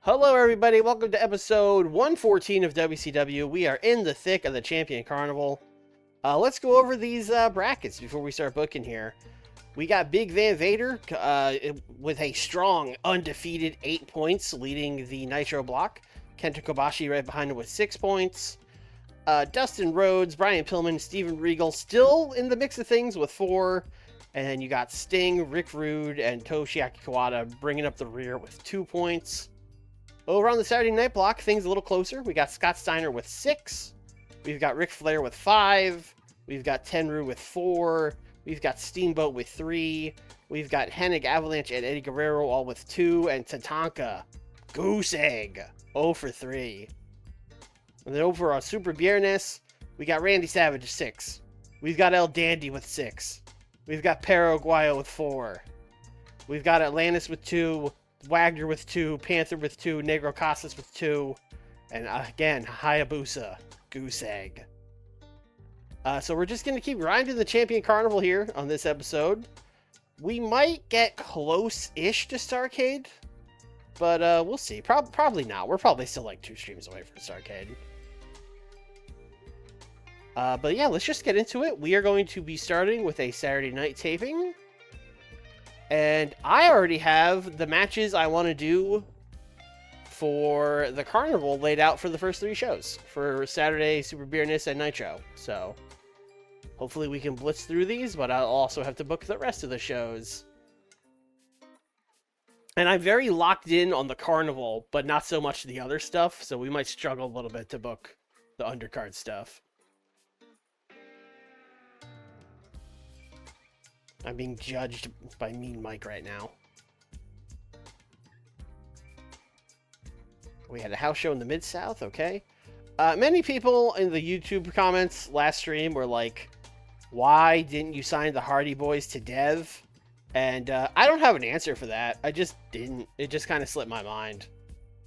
Hello, everybody. Welcome to episode 114 of WCW. We are in the thick of the Champion Carnival. Let's go over these brackets before we start booking here. We got Big Van Vader with a strong, undefeated 8 points, leading the Nitro block. Kenta Kobashi right behind him with 6 points. Dustin Rhodes, Brian Pillman, Steven Regal still in the mix of things with 4. And then you got Sting, Rick Rude, and Toshiaki Kawada bringing up the rear with 2 points. Over on the Saturday night block, things a little closer. We got Scott Steiner with 6. We've got Ric Flair with 5. We've got Tenryu with 4. We've got Steamboat with 3. We've got Hennig, Avalanche, and Eddie Guerrero all with 2. And Tatanka, Goose Egg, 0 for 3. And then over on Super Viernes, we got Randy Savage with 6. We've got El Dandy with 6. We've got Perro Aguayo with 4. We've got Atlantis with 2. Wagner with 2, Panther with 2, Negro Casas with 2, and again, Hayabusa, Goose Egg. So we're just going to keep grinding the Champion Carnival here on this episode. We might get close-ish to Starrcade, but we'll see. Probably not. We're probably still like 2 streams away from Starrcade. But yeah, let's just get into it. We are going to be starting with a Saturday night taping. And I already have the matches I want to do for the Carnival laid out for the first 3 shows. For Saturday, Super Viernes, and Nitro. So, hopefully we can blitz through these, but I'll also have to book the rest of the shows. And I'm very locked in on the Carnival, but not so much the other stuff, so we might struggle a little bit to book the undercard stuff. I'm being judged by Mean Mike right now. We had a house show in the Mid-South, okay. Many people in the YouTube comments last stream were like, why didn't you sign the Hardy Boys to Dev? And I don't have an answer for that. I just didn't. It just kind of slipped my mind.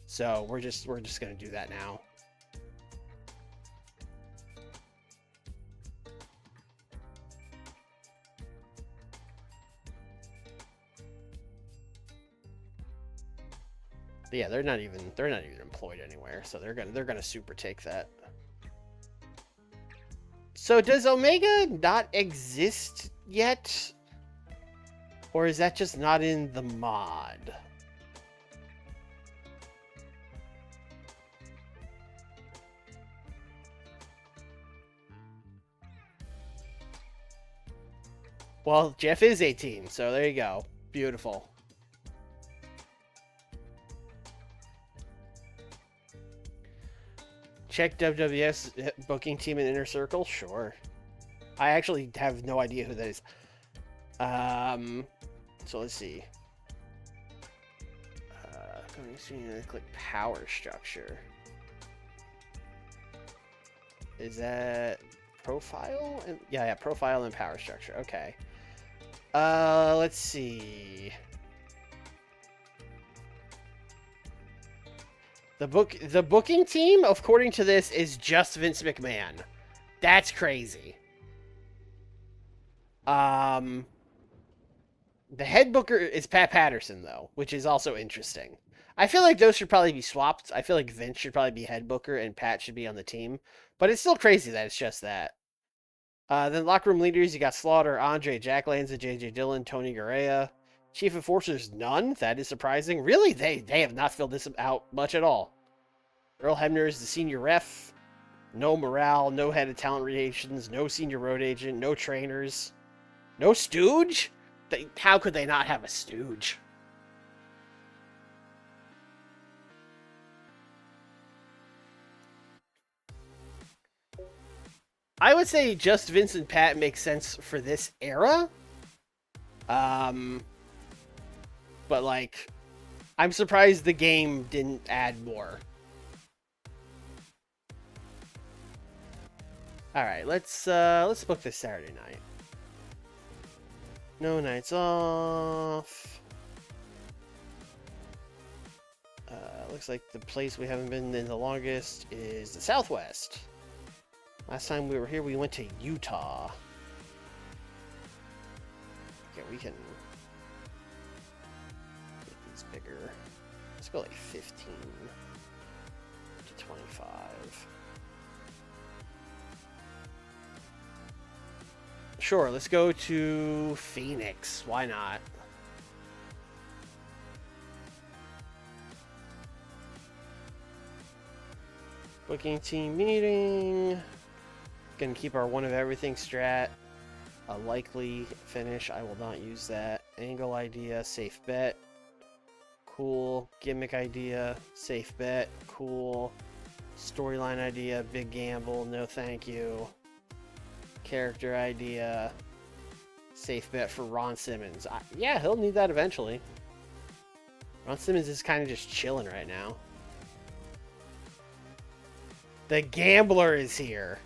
So we're just going to do that now. But yeah, they're not even employed anywhere, so they're gonna super take that. So does Omega not exist yet? Or is that just not in the mod? Well, Jeff is 18, so there you go. Beautiful. Check WWS booking team in Inner Circle? Sure. I actually have no idea who that is. So let's see. Click power structure. Is that profile? Yeah, profile and power structure. Okay. Let's see. The booking team, according to this, is just Vince McMahon. That's crazy. The head booker is Pat Patterson, though, which is also interesting. I feel like those should probably be swapped. I feel like Vince should probably be head booker and Pat should be on the team. But it's still crazy that it's just that. Then locker room leaders, you got Slaughter, Andre, Jack Lanza, JJ Dillon, Tony Garea. Chief Enforcers, none. That is surprising. Really, they have not filled this out much at all. Earl Hebner is the senior ref. No morale, no head of talent relations, no senior road agent, no trainers. No stooge? How could they not have a stooge? I would say just Vince and Pat makes sense for this era. But like, I'm surprised the game didn't add more. All right, let's book this Saturday night. No nights off. Looks like the place we haven't been in the longest is the Southwest. Last time we were here, we went to Utah. Okay, we can make these bigger. Let's go like 15 to 25. Sure, let's go to Phoenix. Why not? Booking team meeting. Gonna keep our one of everything strat. A likely finish. I will not use that. Angle idea. Safe bet. Cool. Gimmick idea. Safe bet. Cool. Storyline idea. Big gamble. No thank you. Character idea. Safe bet for Ron Simmons. Yeah, he'll need that eventually. Ron Simmons is kind of just chilling right now. The gambler is here.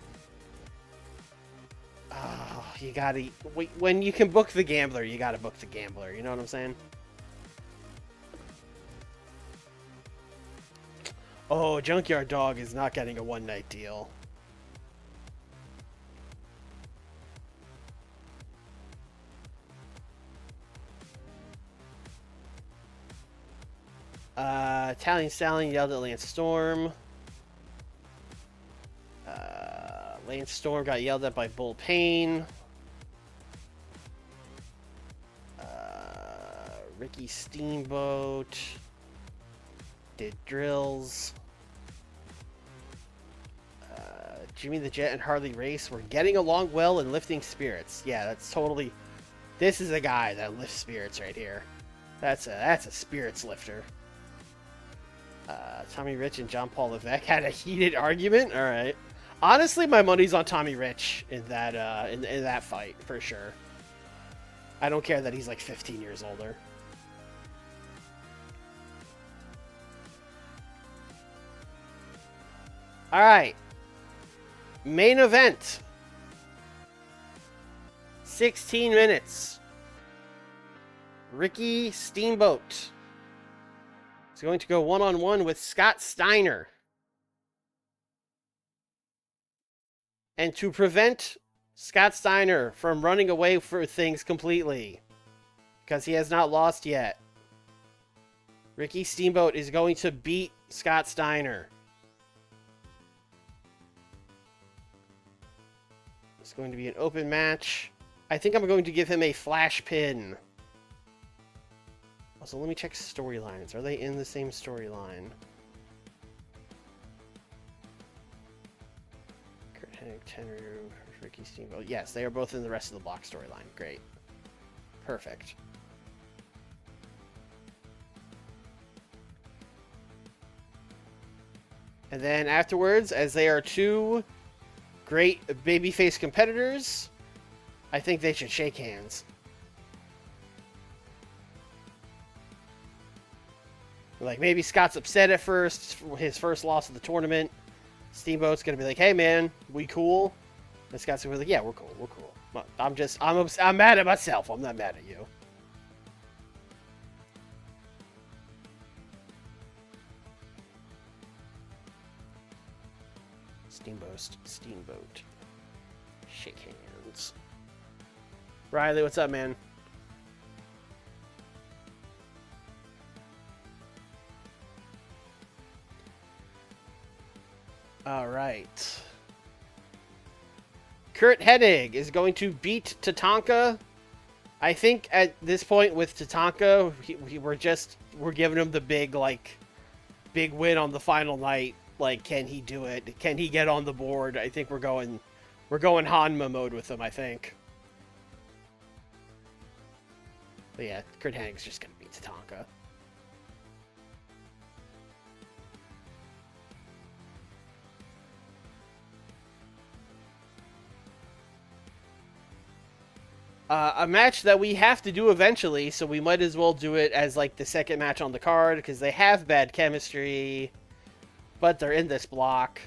Oh, you gotta... When you can book the gambler, you gotta book the gambler. You know what I'm saying? Oh, Junkyard Dog is not getting a one-night deal. Italian Stallion yelled at Lance Storm. Lance Storm got yelled at by Bull Payne. Ricky Steamboat did drills. Jimmy the Jet and Harley Race were getting along well and lifting spirits. Yeah, that's totally... This is a guy that lifts spirits right here. That's a spirits lifter. Tommy Rich and John Paul Levesque had a heated argument. All right. Honestly, my money's on Tommy Rich in that in that fight for sure. I don't care that he's like 15 years older. All right. Main event. 16 minutes. Ricky Steamboat is going to go one-on-one with Scott Steiner. And to prevent Scott Steiner from running away for things completely, because he has not lost yet, Ricky Steamboat is going to beat Scott Steiner. It's going to be an open match. I think I'm going to give him a flash pin. Also, let me check storylines. Are they in the same storyline? Kurt Hennig, Tenryu, Ricky Steamboat. Yes, they are both in the rest of the block storyline. Great. Perfect. And then afterwards, as they are two great babyface competitors, I think they should shake hands. Like, maybe Scott's upset at first, his first loss of the tournament. Steamboat's gonna be like, hey man, we cool? And Scott's gonna be like, yeah, we're cool, we're cool. I'm mad at myself, I'm not mad at you. Steamboat. Shake hands. Riley, what's up, man? All right. Kurt Hennig is going to beat Tatanka. I think at this point with Tatanka, we're giving him the big win on the final night. Like, can he do it? Can he get on the board? I think we're going Hanma mode with him, I think. But yeah, Kurt Hennig's just gonna beat Tatanka. A match that we have to do eventually, so we might as well do it as like the second match on the card, because they have bad chemistry, but they're in this block.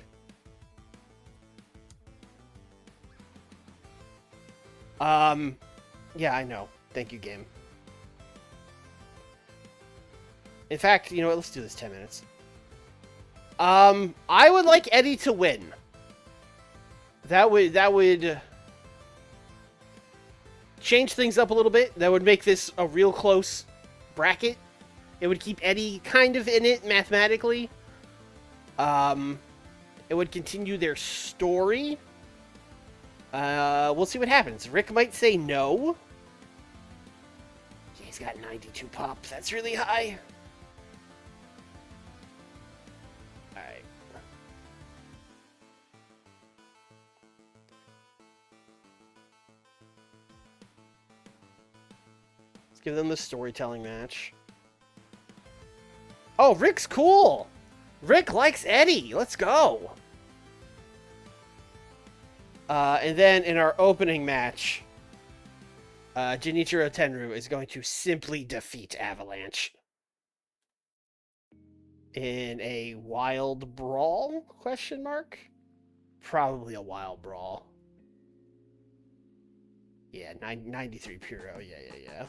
Yeah, I know. Thank you, game. In fact, you know what? Let's do this 10 minutes. I would like Eddie to win. That would change things up a little bit. That would make this a real close bracket. It would keep Eddie kind of in it mathematically. It would continue their story. We'll see what happens. Rick might say no. Yeah, he's got 92 pop. That's really high. Alright. Let's give them the storytelling match. Oh, Rick's cool! Rick likes Eddie! Let's go! And then in our opening match, Genichiro Tenryu is going to simply defeat Avalanche. In a wild brawl? Question mark? Probably a wild brawl. Yeah, 93 Puro. Yeah.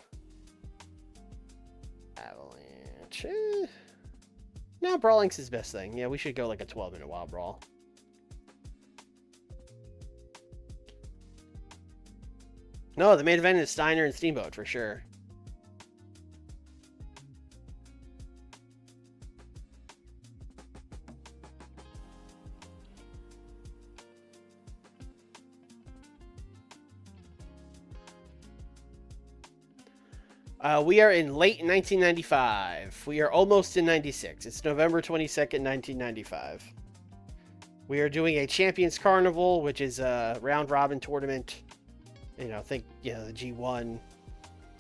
Avalanche. No, brawling's his best thing. Yeah, we should go like a 12-minute wild brawl. No, the main event is Steiner and Steamboat for sure. We are in late 1995. We are almost in 96. It's November 22nd, 1995. We are doing a Champions Carnival, which is a round-robin tournament. You know, think, you know, the G1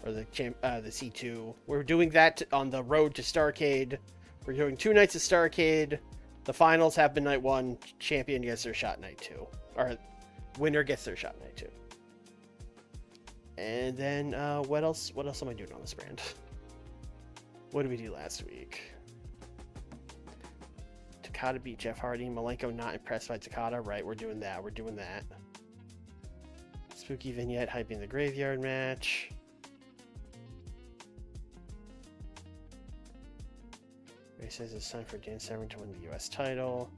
or the C2. We're doing that on the road to Starrcade. We're doing 2 nights of Starrcade. The finals happen night 1. Champion gets their shot night 2. Or winner gets their shot night 2. And then, what else am I doing on this brand? What did we do last week? Takada beat Jeff Hardy. Malenko not impressed by Takada. Right, we're doing that. Spooky vignette hyping the graveyard match. Ray says it's time for Dan Severn to win the US title.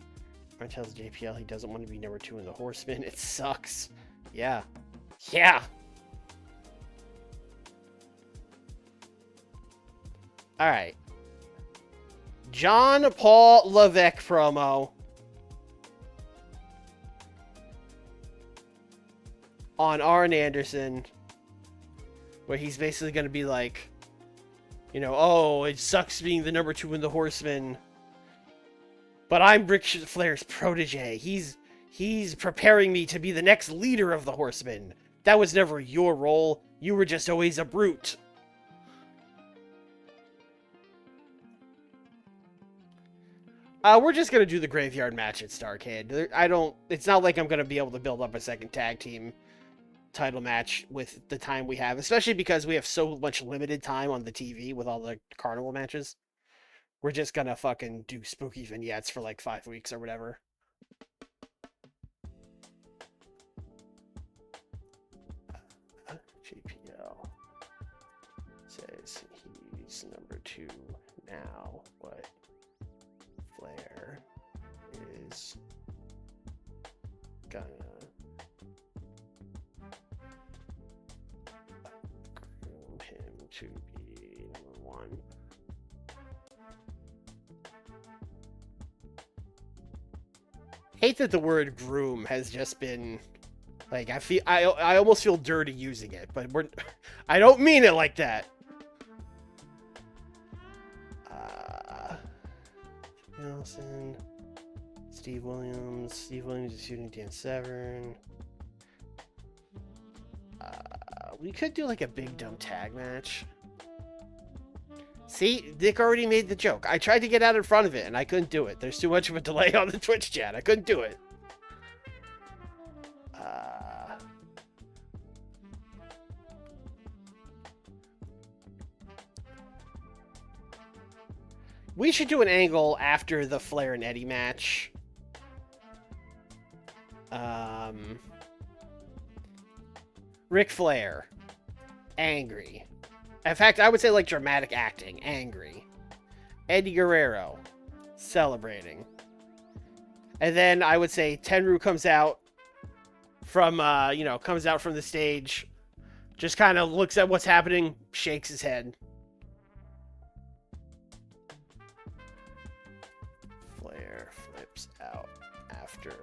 Ron tells JPL he doesn't want to be number 2 in the Horseman. It sucks. Yeah. Alright. John Paul Levesque promo. On Arn Anderson. Where he's basically going to be like, you know, oh, it sucks being the number 2 in the Horseman. But I'm Ric Flair's protege. He's preparing me to be the next leader of the Horsemen. That was never your role. You were just always a brute. We're just going to do the graveyard match at Starrcade. It's not like I'm going to be able to build up a second tag team title match with the time we have, especially because we have so much limited time on the TV with all the carnival matches. We're just going to fucking do spooky vignettes for like 5 weeks or whatever. JPL says he's number 2 now. What? Flair is gonna groom him to be number 1. Hate that the word groom has just been like, I almost feel dirty using it, but I don't mean it like that. Nelson, Steve Williams is shooting Dan Severn. We could do like a big dumb tag match. See, Dick already made the joke. I tried to get out in front of it and I couldn't do it. There's too much of a delay on the Twitch chat. I couldn't do it. We should do an angle after the Flair and Eddie match. Ric Flair. Angry. In fact, I would say like dramatic acting. Angry. Eddie Guerrero. Celebrating. And then I would say Tenryu comes out from, comes out from the stage. Just kind of looks at what's happening. Shakes his head. Flair flips out after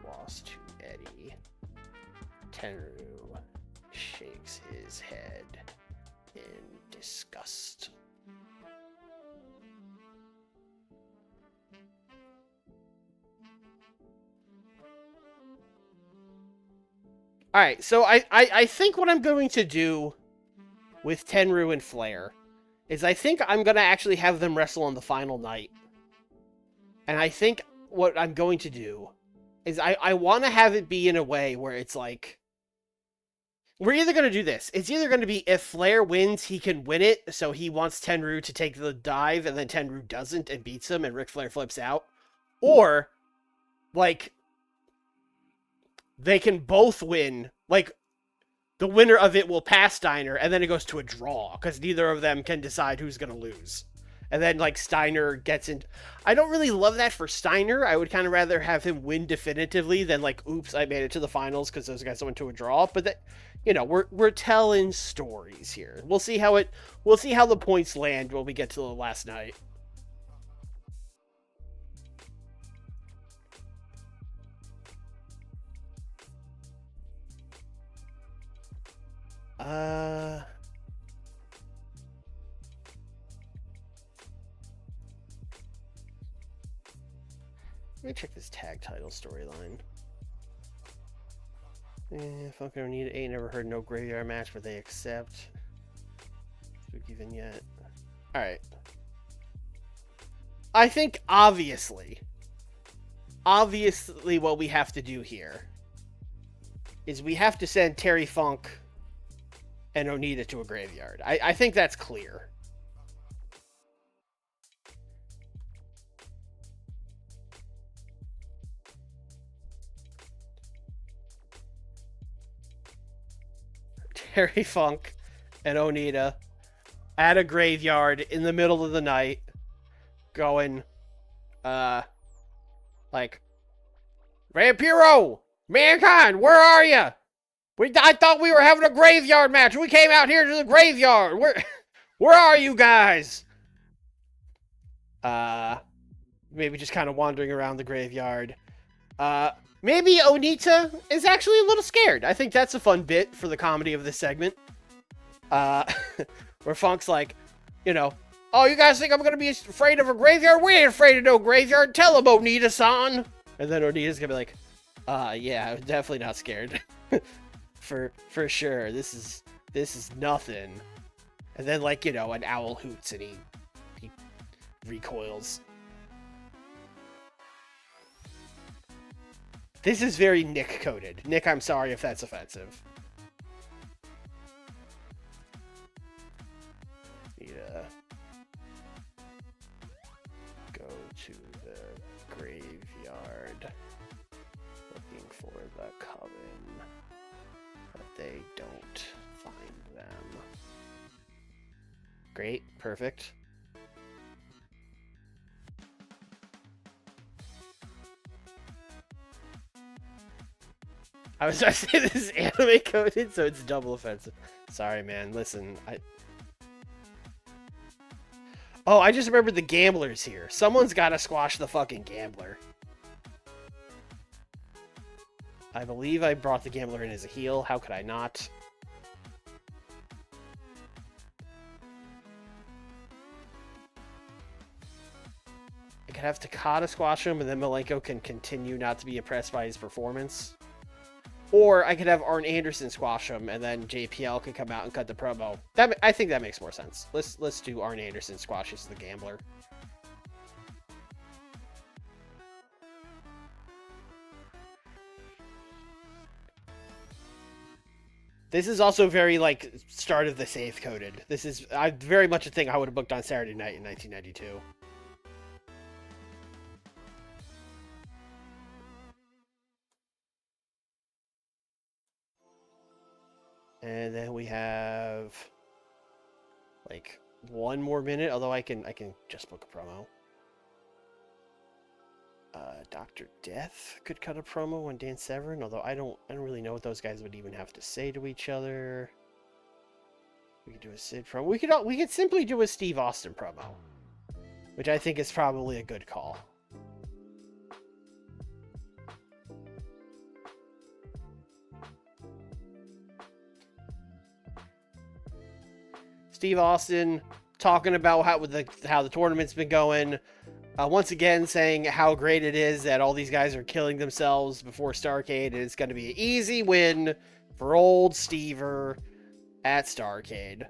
loss to Eddie. Tenryu shakes his head in disgust. Alright, so I think what I'm going to do with Tenryu and Flair is I think I'm going to actually have them wrestle on the final night. And I think what I'm going to do is I want to have it be in a way where it's like, we're either going to do this. It's either going to be if Flair wins, he can win it, so he wants Tenryu to take the dive, and then Tenryu doesn't and beats him, and Ric Flair flips out. Or, like, they can both win. Like, the winner of it will pass Steiner, and then it goes to a draw, because neither of them can decide who's going to lose. And then, like, Steiner gets in. I don't really love that for Steiner. I would kind of rather have him win definitively than, like, oops, I made it to the finals because those guys went to a draw. But that, you know, we're telling stories here. We'll see how the points land when we get to the last night. Let me check this tag title storyline. Funk and Onita ain't never heard no graveyard match, but they accept. Spooky vignette. Alright. I think obviously what we have to do here is we have to send Terry Funk and Onita to a graveyard. I think that's clear. Terry Funk and Onita at a graveyard in the middle of the night going, like, Vampiro! Mankind, where are you? I thought we were having a graveyard match. We came out here to the graveyard. Where are you guys? Maybe just kind of wandering around the graveyard. Maybe Onita is actually a little scared. I think that's a fun bit for the comedy of this segment. Where Funk's like, you know, oh, you guys think I'm going to be afraid of a graveyard? We ain't afraid of no graveyard. Tell him, Onita-san. And then Onita's going to be like, yeah, I'm definitely not scared. for sure. This is nothing. And then, like, you know, an owl hoots and he recoils. This is very Nick-coded. Nick, I'm sorry if that's offensive. Yeah. Go to the graveyard looking for the coven, but they don't find them. Great. Perfect. I was trying to say this is anime coded, so it's double offensive. Sorry, man. Listen, Oh, I just remembered the gambler's here. Someone's got to squash the fucking gambler. I believe I brought the gambler in as a heel. How could I not? I could have Takada squash him, and then Malenko can continue not to be impressed by his performance. Or I could have Arn Anderson squash him, and then JPL could come out and cut the promo. I think that makes more sense. Let's do Arn Anderson squashes the gambler. This is also very, like, start of the safe coded. This is very much a thing I would have booked on Saturday Night in 1992. And then we have, like, one more minute, although I can just book a promo. Dr. Death could cut a promo on Dan Severn, although I don't really know what those guys would even have to say to each other. We could do a Sid promo. We could simply do a Steve Austin promo, which I think is probably a good call. Steve Austin talking about how the tournament's been going. Once again, saying how great it is that all these guys are killing themselves before Starrcade, and it's going to be an easy win for old Stever at Starrcade.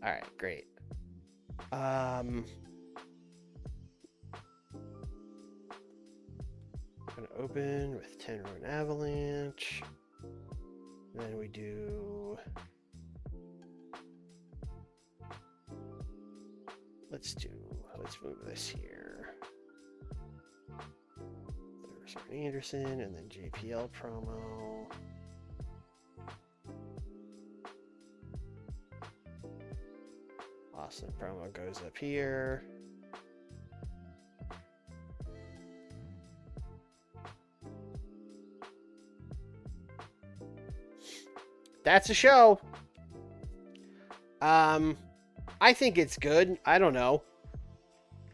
All right, great. I'm gonna open with 10 Rune Avalanche. And then we do. Let's move this here. There's Anderson and then JPL promo. Awesome promo goes up here. That's a show. I think it's good. I don't know.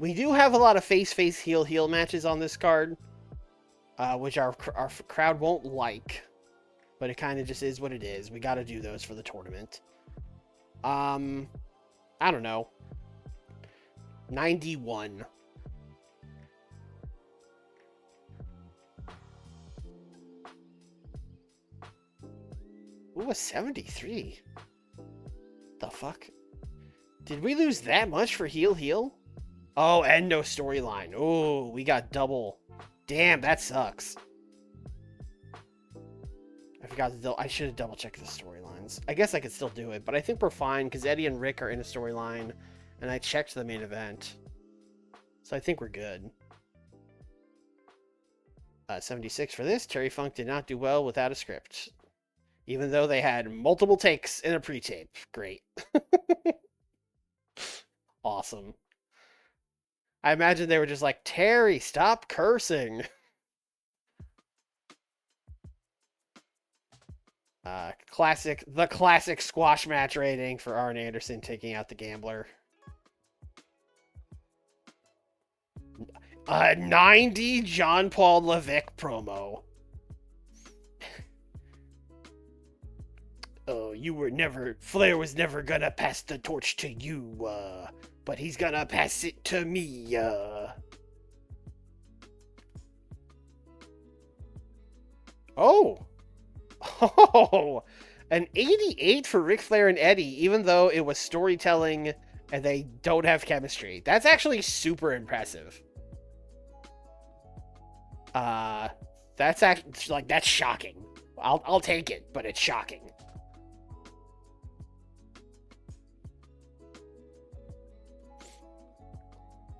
We do have a lot of face, heel matches on this card, which our crowd won't like, but it kind of just is what it is. We got to do those for the tournament. I don't know. 91. Ooh, a 73. The fuck? Did we lose that much for heel? Oh, and no storyline. Oh, we got double. Damn, that sucks. I forgot I should have double checked the storylines. I guess I could still do it, but I think we're fine because Eddie and Rick are in a storyline, and I checked the main event. So I think we're good. 76 for this. Terry Funk did not do well without a script, even though they had multiple takes in a pre-tape. Great. Awesome. I imagine they were just like, Terry, stop cursing. The classic squash match rating for Arn Anderson taking out the Gambler. 90 John Paul Levesque promo. Oh, Flair was never gonna pass the torch to you, but he's gonna pass it to me, Oh! Oh! An 88 for Ric Flair and Eddie, even though it was storytelling and they don't have chemistry. That's actually super impressive. That's actually, like, that's shocking. I'll take it, but it's shocking.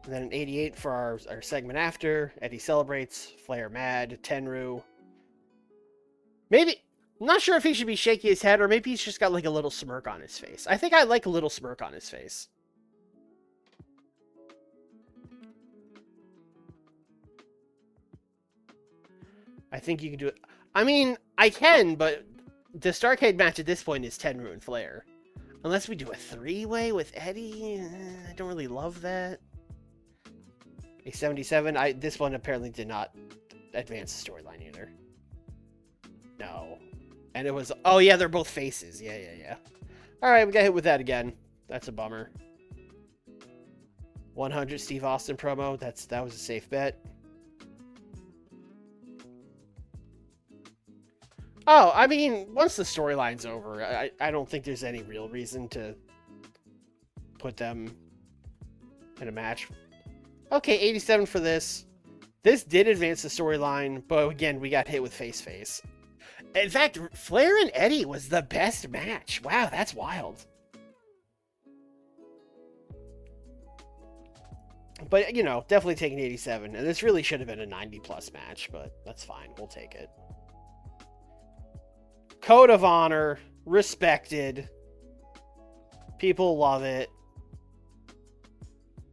And then an 88 for our segment after. Eddie celebrates. Flair mad. Tenru. Maybe, I'm not sure if he should be shaking his head or maybe he's just got like a little smirk on his face. I think I like a little smirk on his face. I think you can do it. I mean, I can, but the Starrcade match at this point is Tenru and Flair. Unless we do a three-way with Eddie, I don't really love that. A 77. This one apparently did not advance the storyline either. No. And it was... Oh, yeah, they're both faces. Yeah. Alright, we got hit with that again. That's a bummer. 100 Steve Austin promo. That was a safe bet. Oh, I mean, once the storyline's over, I don't think there's any real reason to put them in a match. Okay, 87 for this. This did advance the storyline, but again, we got hit with face. In fact, Flair and Eddie was the best match. Wow, that's wild. But, you know, definitely taking 87. And this really should have been a 90-plus match, but that's fine. We'll take it. Code of honor. Respected. People love it.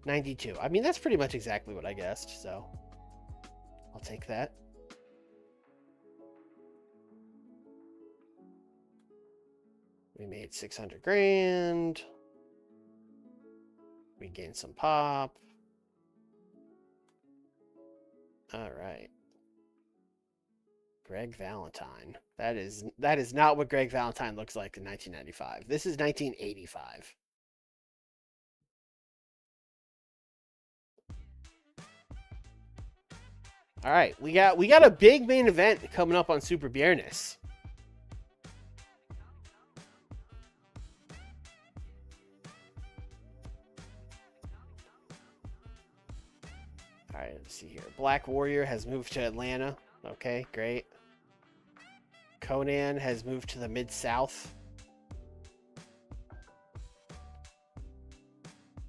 92. I mean, that's pretty much exactly what I guessed, so I'll take that. We made 600 grand. We gain some pop. All right. Greg Valentine. That is not what Greg Valentine looks like in 1995. This is 1985. All right, we got a big main event coming up on Super Viernes. All right, let's see here. Black Warrior has moved to Atlanta. Okay, great. Conan has moved to the Mid-South.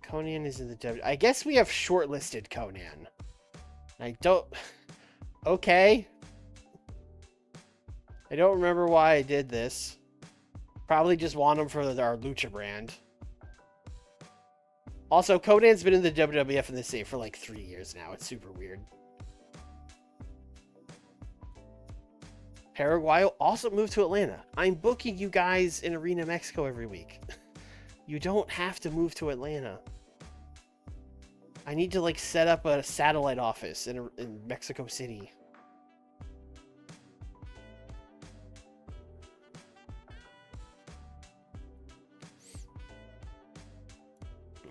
Conan is in the W. I guess we have shortlisted Conan. I don't... Okay. I don't remember why I did this. Probably just want him for our Lucha brand. Also, Conan's been in the WWF in the state for like 3 years now. It's super weird. Paraguayo also moved to Atlanta. I'm booking you guys in Arena Mexico every week. You don't have to move to Atlanta. I need to like set up a satellite office in Mexico City.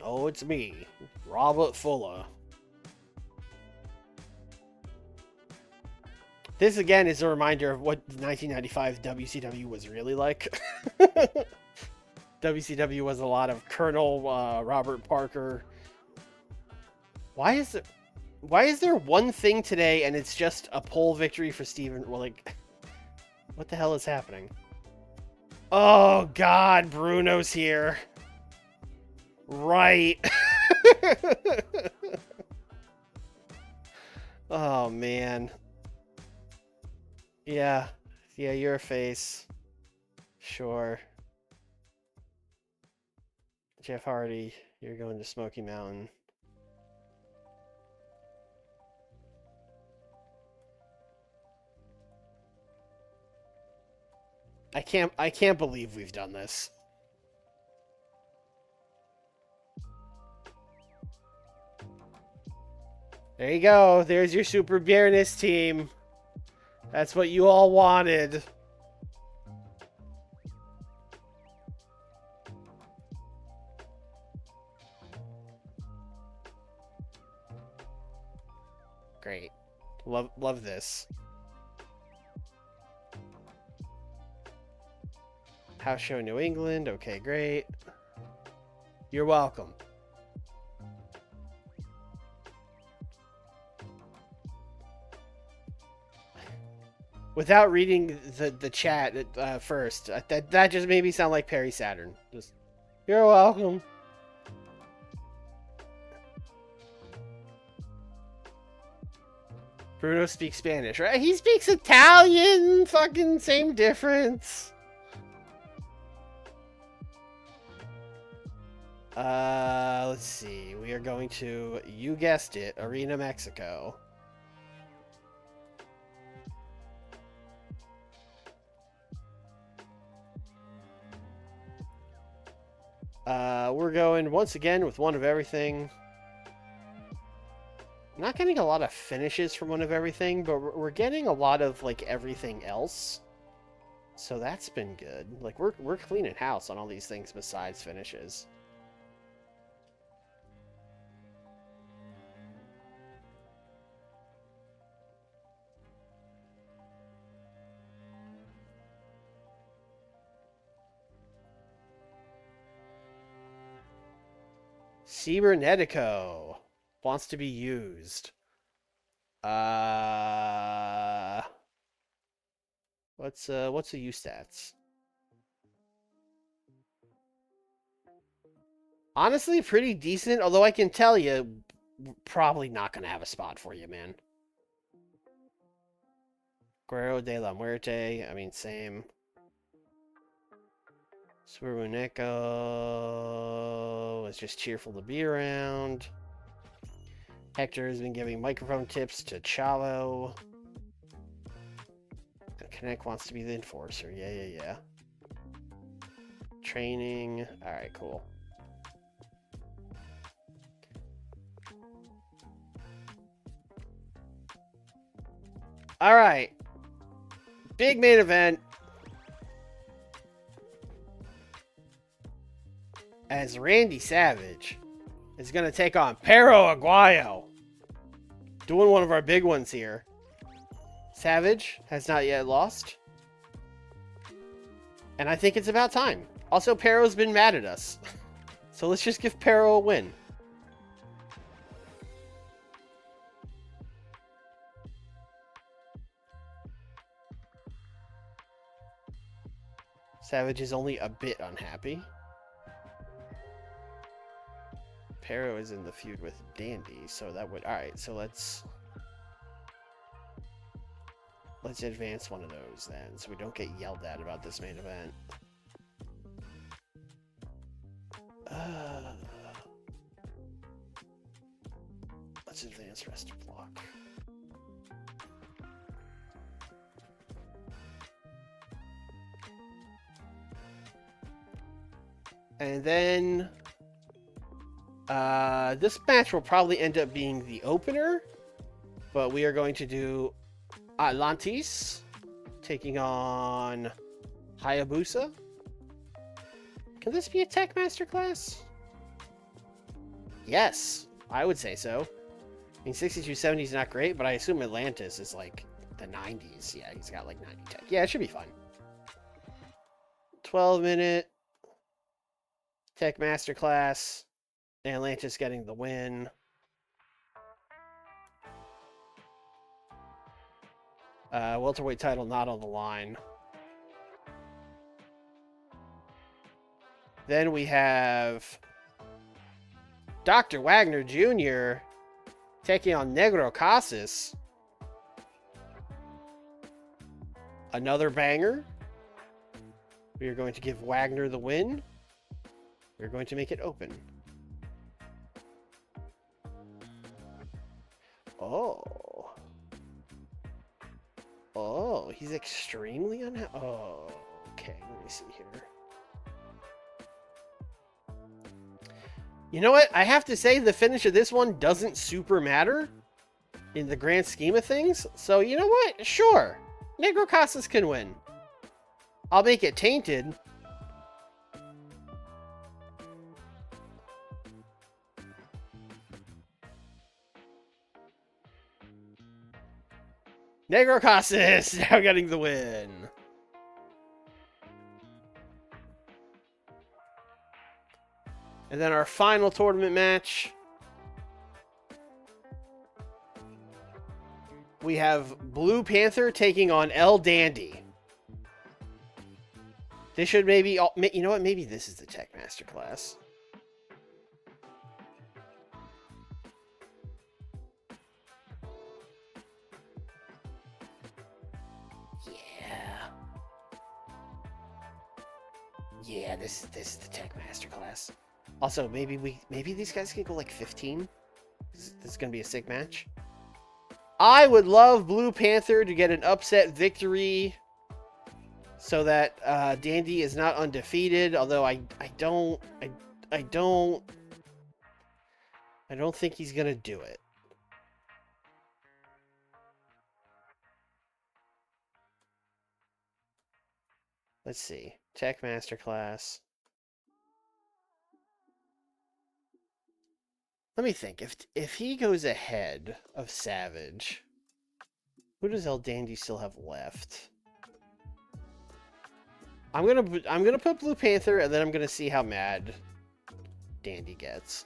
Oh, it's me, Robert Fuller. This again is a reminder of what 1995 WCW was really like. WCW was a lot of Colonel Robert Parker. Why is there one thing today and it's just a pole victory for Steven? Well, like, what the hell is happening? Oh God, Bruno's here. Right. Oh man. Yeah, you're a face. Sure. Jeff Hardy, you're going to Smoky Mountain. I can't believe we've done this. There you go. There's your Super Viernes team. That's what you all wanted. Great. Love this. House show New England. Okay, great. You're welcome. Without reading the chat first, that just made me sound like Perry Saturn. Just, you're welcome. Bruno speaks Spanish, right? He speaks Italian. Fucking same difference. Let's see. We are going to, you guessed it, Arena Mexico. We're going once again with one of everything. Not getting a lot of finishes from one of everything, but we're getting a lot of like everything else. So that's been good. Like we're cleaning house on all these things besides finishes. Cybernetico wants to be used. What's the use stats? Honestly, pretty decent. Although I can tell you, probably not gonna have a spot for you, man. Guerrero de la Muerte. I mean, same. Surunego is just cheerful to be around. Hector has been giving microphone tips to Chavo. Connect wants to be the enforcer. Yeah. Training. Alright, cool. All right. Big main event. As Randy Savage is going to take on Pero Aguayo. Doing one of our big ones here. Savage has not yet lost. And I think it's about time. Also, Pero's been mad at us. So let's just give Pero a win. Savage is only a bit unhappy. Pero is in the feud with Dandy, so that would... Alright, so let's advance one of those then, so we don't get yelled at about this main event. Let's advance rest of block. And then this match will probably end up being the opener, but we are going to do Atlantis taking on Hayabusa. Can this be a Tech Masterclass? Yes, I would say so. I mean, 6270 is not great, but I assume Atlantis is like the 90s. Yeah, he's got like 90 tech. Yeah, it should be fun. 12-minute Tech Masterclass. Atlantis getting the win. Welterweight title not on the line. Then we have Dr. Wagner Jr. taking on Negro Casas. Another banger. We are going to give Wagner the win. We're going to make it open. Oh. Oh, he's extremely unhappy. Oh, okay. Let me see here. You know what? I have to say the finish of this one doesn't super matter in the grand scheme of things. So, you know what? Sure. Negro Casas can win. I'll make it tainted. Negro Casas now getting the win. And then our final tournament match. We have Blue Panther taking on El Dandy. This should maybe... You know what? Maybe this is the Tech Masterclass. Yeah, this is the Tech Masterclass. Also, maybe these guys can go like 15. This is gonna be a sick match. I would love Blue Panther to get an upset victory, so that Dandy is not undefeated. Although I don't think he's gonna do it. Let's see. Tech Masterclass. Let me think. If he goes ahead of Savage, who does El Dandy still have left? I'm gonna put Blue Panther, and then I'm gonna see how mad Dandy gets.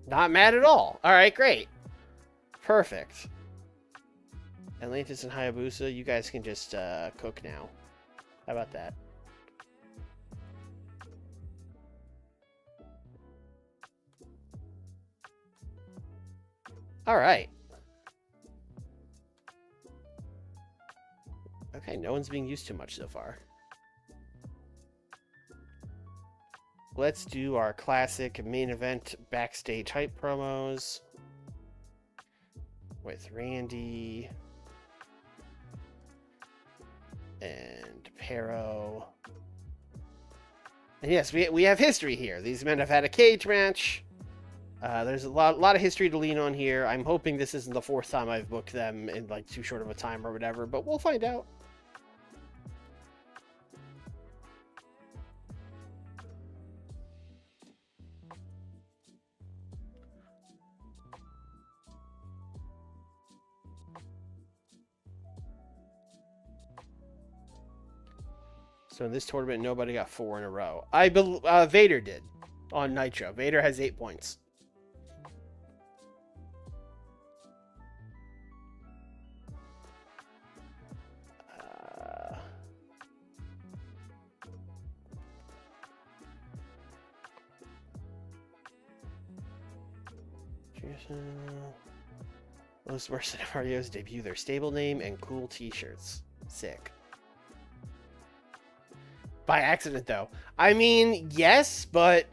Not mad at all. All right, great, perfect. Atlantis and Hayabusa, you guys can just cook now. How about that? All right. Okay, no one's being used too much so far. Let's do our classic main event backstage hype promos with Randy and Pero. And yes, we have history here. These men have had a cage match. There's a lot of history to lean on here. I'm hoping this isn't the 4th time I've booked them in like too short of a time or whatever, but we'll find out. So in this tournament, nobody got 4 in a row. Vader did on Nitro. Vader has 8 points. Los Mercenarios debut their stable name and cool t-shirts. Sick. By accident, though. I mean, yes, but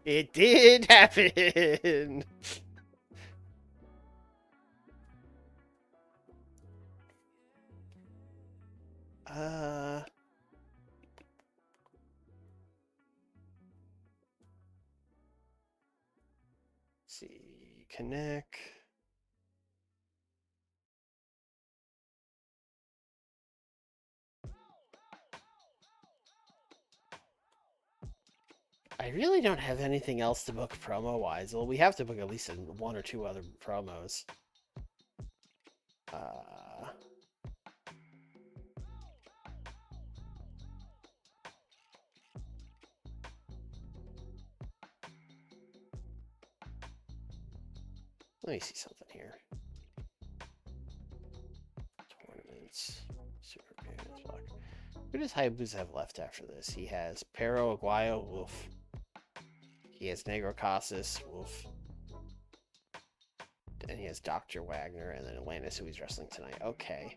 it did happen. Let's see, connect. I really don't have anything else to book promo-wise. Well, we have to book at least 1 or 2 other promos. Let me see something here. Tournaments. Super Payments block. Who does Hayabusa have left after this? He has Pero Aguayo, Wolf. He has Negro Casas, Wolf. And he has Dr. Wagner, and then Atlantis, who he's wrestling tonight. Okay.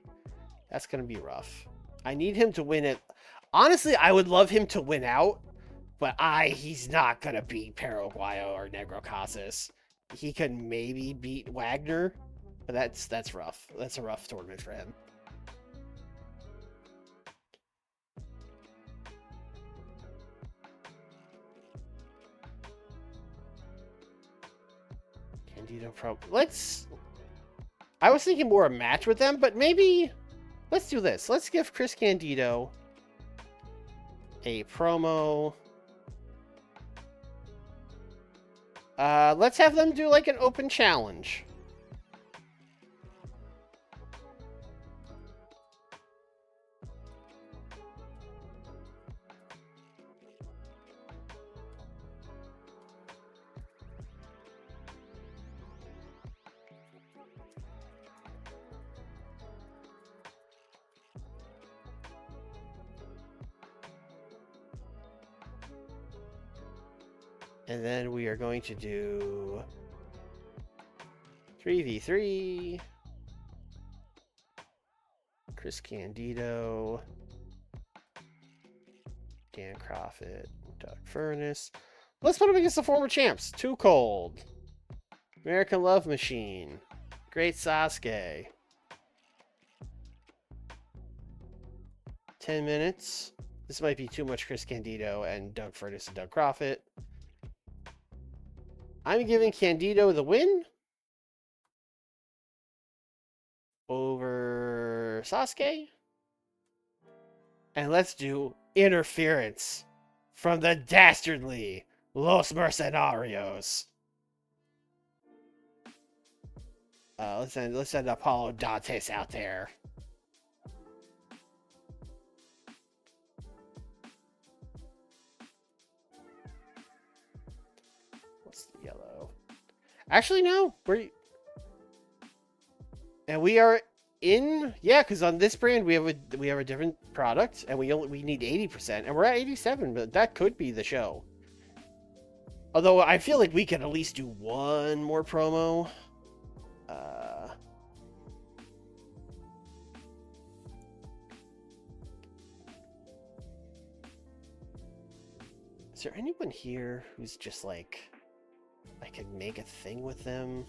That's going to be rough. I need him to win it. Honestly, I would love him to win out, but he's not going to beat Pero Aguayo or Negro Casas. He could maybe beat Wagner, but that's rough. That's a rough tournament for him. Candido Pro. I was thinking more a match with them, but maybe let's do this. Let's give Chris Candido a promo. Let's have them do like an open challenge. And then we are going to do 3v3. Chris Candido, Dan Crawford, Doug Furness. Let's put him against the former champs. Too Cold, American Love Machine, Great Sasuke. 10 minutes. This might be too much Chris Candido and Doug Furness and Doug Crawford. I'm giving Candido the win over Sasuke. And let's do interference from the dastardly Los Mercenarios. Let's send Apollo Dantes out there. Yellow. Actually, no. We are in. Yeah, because on this brand we have a different product, and we need 80%, and we're at 87. But that could be the show. Although I feel like we can at least do one more promo. Is there anyone here who's just like, I could make a thing with them?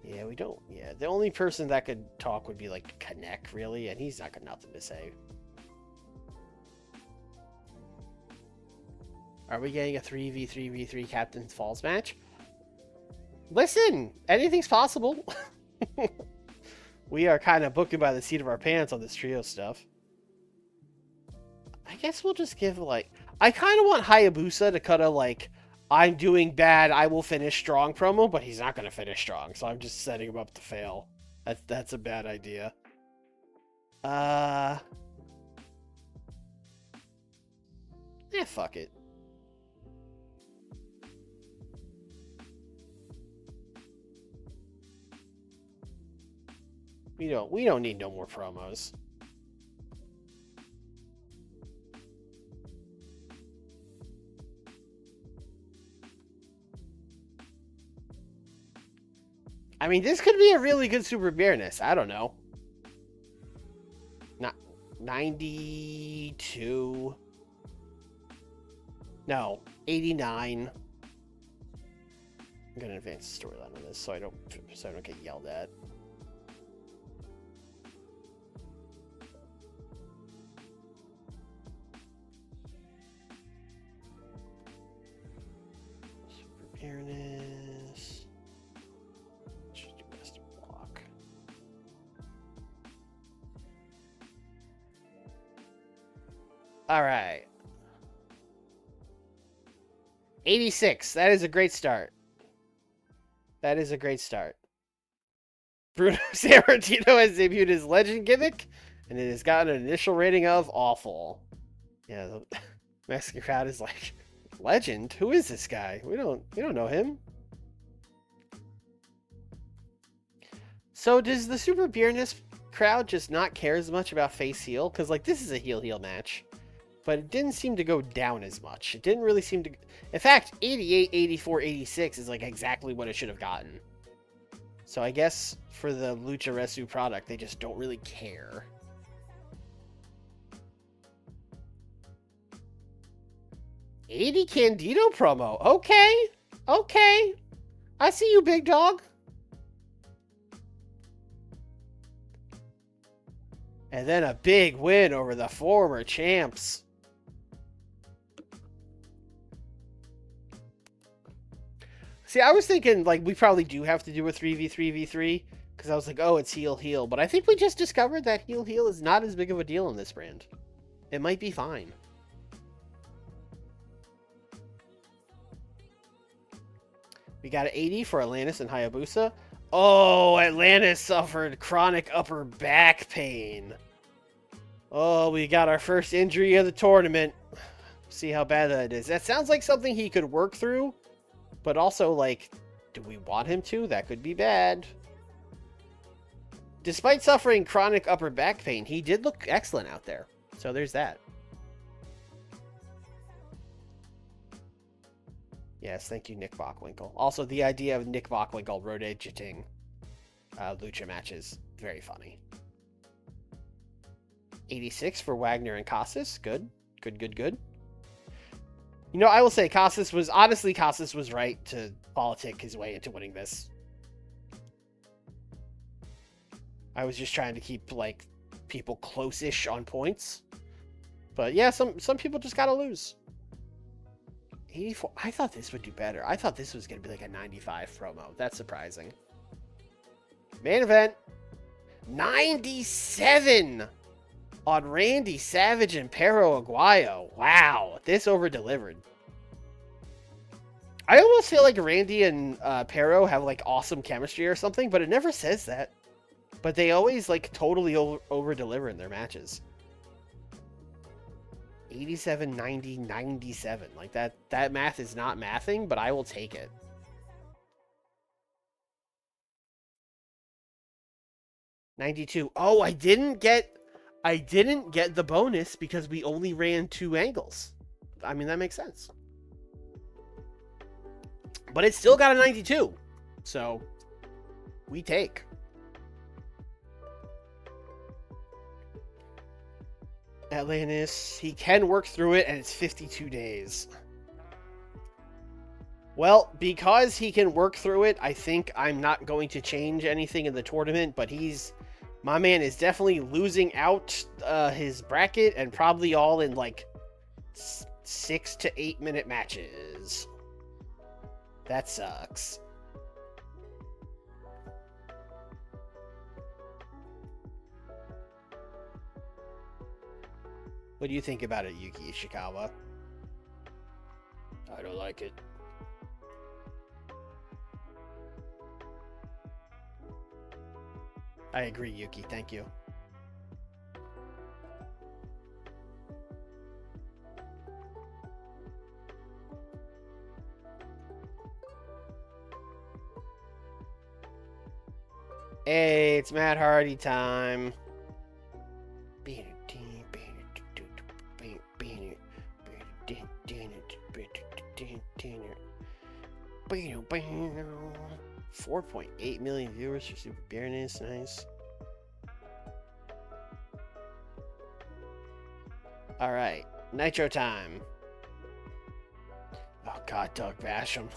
Yeah, we don't. Yeah, the only person that could talk would be like Connect, really, and he's not got nothing to say. Are we getting a 3v3v3 Captain's Falls match? Listen, anything's possible. We are kind of booking by the seat of our pants on this trio stuff. I guess we'll just give, like... I kind of want Hayabusa to cut a, like, I'm doing bad, I will finish strong promo, but he's not going to finish strong, so I'm just setting him up to fail. That's a bad idea. Yeah, fuck it. We don't need no more promos. I mean, this could be a really good Super Viernes. I don't know. Not 92. No, 89. I'm gonna advance the storyline on this so I don't get yelled at. Super Viernes. Just do best block. All right. 86. That is a great start. That is a great start. Bruno Sammartino has debuted his legend gimmick, and it has gotten an initial rating of awful. Yeah, the Mexican crowd is like, legend? Who is this guy? We don't know him. So does the Super Viernes crowd just not care as much about face heel? Because like this is a heel match. But it didn't seem to go down as much. It didn't really seem to... In fact, 88, 84, 86 is like exactly what it should have gotten. So I guess for the Lucha Resu product, they just don't really care. '80 Candido promo. Okay. Okay. I see you, big dog. And then a big win over the former champs. See, I was thinking, like, we probably do have to do a 3v3v3, because I was like, oh, it's heel. But I think we just discovered that heel is not as big of a deal in this brand. It might be fine. We got an 80 for Atlantis and Hayabusa. Oh, Atlantis suffered chronic upper back pain. Oh, we got our first injury of the tournament. See how bad that is. That sounds like something he could work through. But also, like, do we want him to? That could be bad. Despite suffering chronic upper back pain, he did look excellent out there. So there's that. Yes, thank you, Nick Bockwinkel. Also, the idea of Nick Bockwinkel road editing Lucha matches, very funny. 86 for Wagner and Casas. Good. Good. You know, I will say Casas was right to politic his way into winning this. I was just trying to keep, like, people close-ish on points. But yeah, some people just gotta lose. 84. I thought this would do better. I thought this was gonna be like a 95 promo. That's surprising. Main event. 97 on Randy Savage and Perro Aguayo. Wow, this over-delivered. I almost feel like Randy and Perro have like awesome chemistry or something, but it never says that. But they always like totally over-deliver in their matches. 87, 90, 97. Like that math is not mathing, but I will take it. $92. Oh, I didn't get the bonus because we only ran 2 angles. I mean, that makes sense. But it still got a 92. So, we take. Atlantis, he can work through it, and it's 52 days. Well, because he can work through it, I think I'm not going to change anything in the tournament, but my man is definitely losing out his bracket, and probably all in, like, 6 to 8 minute matches. That sucks. What do you think about it, Yuki Ishikawa? I don't like it. I agree, Yuki. Thank you. Hey, it's Matt Hardy time. $4.8 million viewers for Super Viernes. Nice. All right, Nitro time. Oh God, Doug Basham.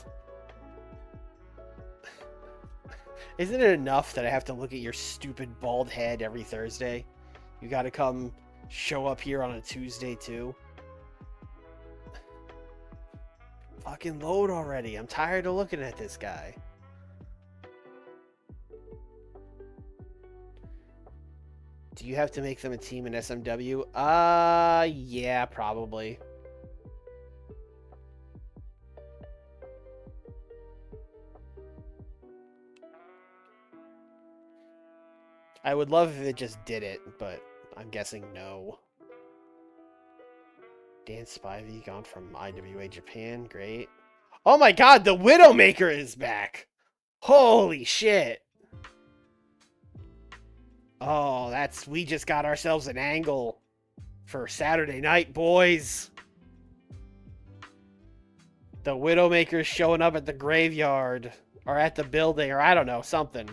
Isn't it enough that I have to look at your stupid bald head every Thursday? You got to come show up here on a Tuesday too. Fucking load already. I'm tired of looking at this guy. Do you have to make them a team in SMW? Yeah, probably. I would love if it just did it, but I'm guessing no. Dan Spivey gone from IWA Japan. Great. Oh my God, the WIDOWMAKER is back. Holy shit. Oh, we just got ourselves an angle for Saturday night, boys. The WIDOWMAKER's showing up at the graveyard or at the building or I don't know, something.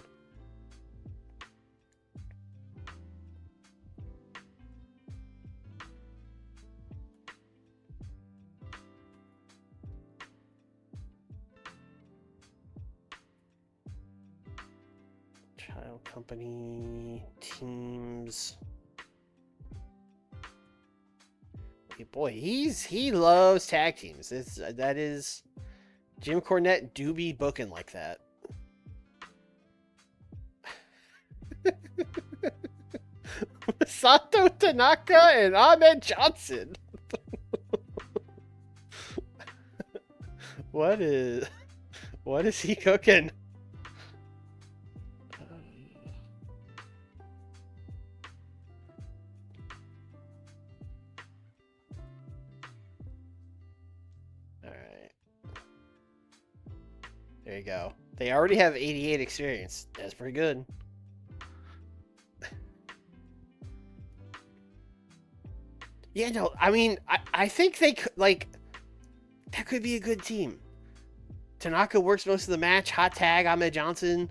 Child company teams. Hey boy, he loves tag teams. That is Jim Cornette do be booking like that. Sato Tanaka and Ahmed Johnson. What is he cooking? There you go. They already have 88 experience. That's pretty good. Yeah, no, I mean, I think they could, like, that could be a good team. Tanaka works most of the match. Hot tag, Ahmed Johnson.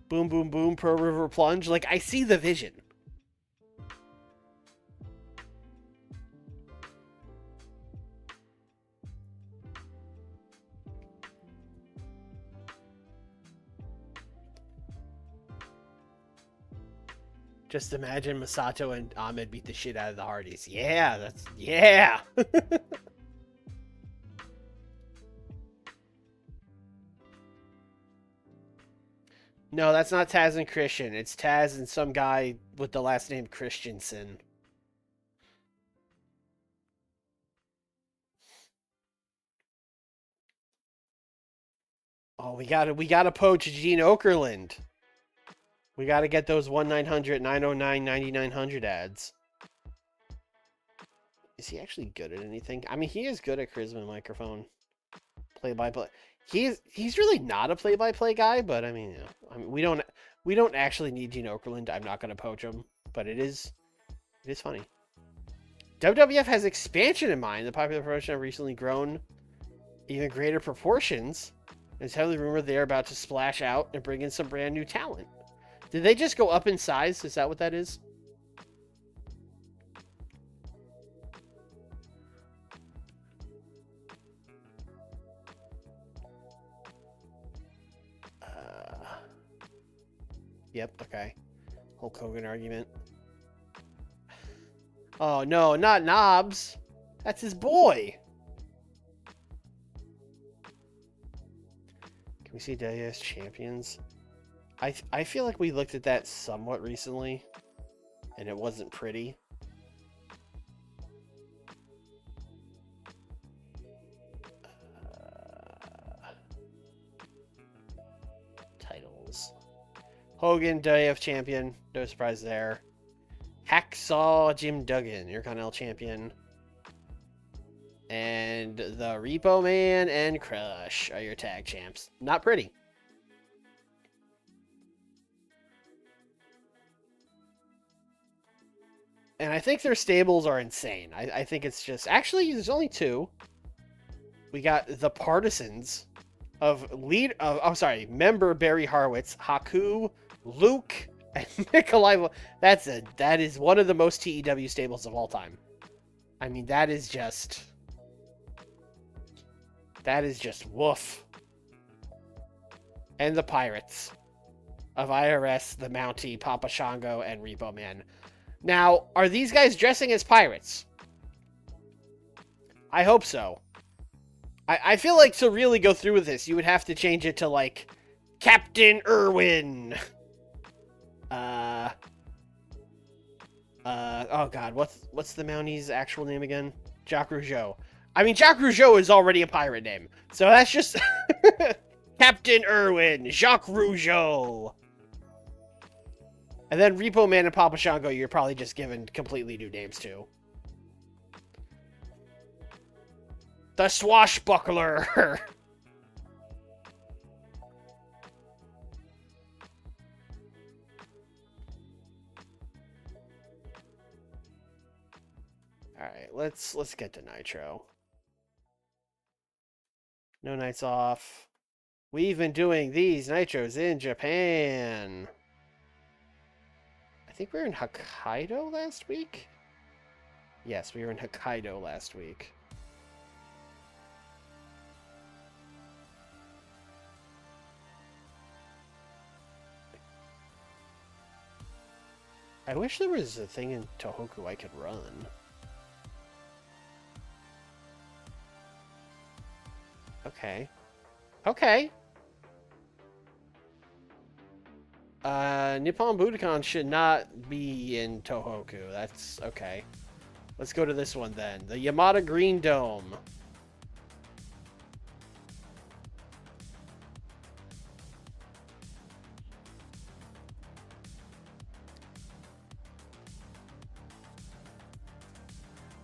Boom, boom, boom, Pearl River Plunge. Like, I see the vision. Just imagine Masato and Ahmed beat the shit out of the Hardys. Yeah, yeah. No, that's not Taz and Christian. It's Taz and some guy with the last name Christensen. Oh, we gotta poach Gene Okerlund. We gotta get those 1-900, 909, 9900 ads. Is he actually good at anything? I mean, he is good at charisma and microphone. Play-by-play. He's really not a play-by-play guy, but I mean, you know, we don't actually need Gene Okerlund. I'm not gonna poach him, but it is funny. WWF has expansion in mind. The popular promotion have recently grown even greater proportions. It's heavily rumored they're about to splash out and bring in some brand new talent. Did they just go up in size? Is that what that is? Yep, okay. Hulk Hogan argument. Oh, no, not Knobs. That's his boy. Can we see WS champions? I feel like we looked at that somewhat recently, and it wasn't pretty. Titles. Hogan, WF champion. No surprise there. Hacksaw Jim Duggan, Intercontinental champion. And the Repo Man and Crush are your tag champs. Not pretty. And I think their stables are insane. I think it's just... Actually, there's only two. We got the Partisans of member Barry Horowitz, Haku, Luke, and Nikolai. That is one of the most TEW stables of all time. I mean, that is just woof. And the Pirates of IRS, the Mountie, Papa Shango, and Repo Man. Now, are these guys dressing as pirates? I hope so. I feel like to really go through with this, you would have to change it to, like, Captain Irwin. Oh god, what's the Mountie's actual name again? Jacques Rougeau. I mean, Jacques Rougeau is already a pirate name. So that's just... Captain Irwin, Jacques Rougeau. And then Repo Man and Papa Shango, you're probably just given completely new names to. The Swashbuckler. Alright, let's get to Nitro. No nights off. We've been doing these Nitros in Japan. I think we were in Hokkaido last week? Yes, we were in Hokkaido last week. I wish there was a thing in Tohoku I could run. Okay. Okay. Nippon Budokan should not be in Tohoku. That's okay. Let's go to this one then. The Yamada Green Dome.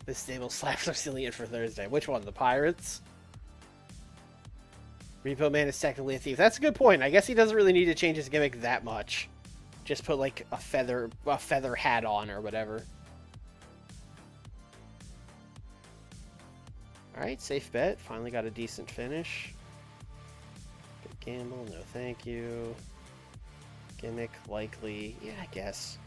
This stable slaps are silly for Thursday. Which one? The Pirates? Repo Man is technically a thief. That's a good point. I guess he doesn't really need to change his gimmick that much. Just put like a feather hat on or whatever. Alright, safe bet. Finally got a decent finish. Good gamble, no thank you. Gimmick, likely. Yeah, I guess.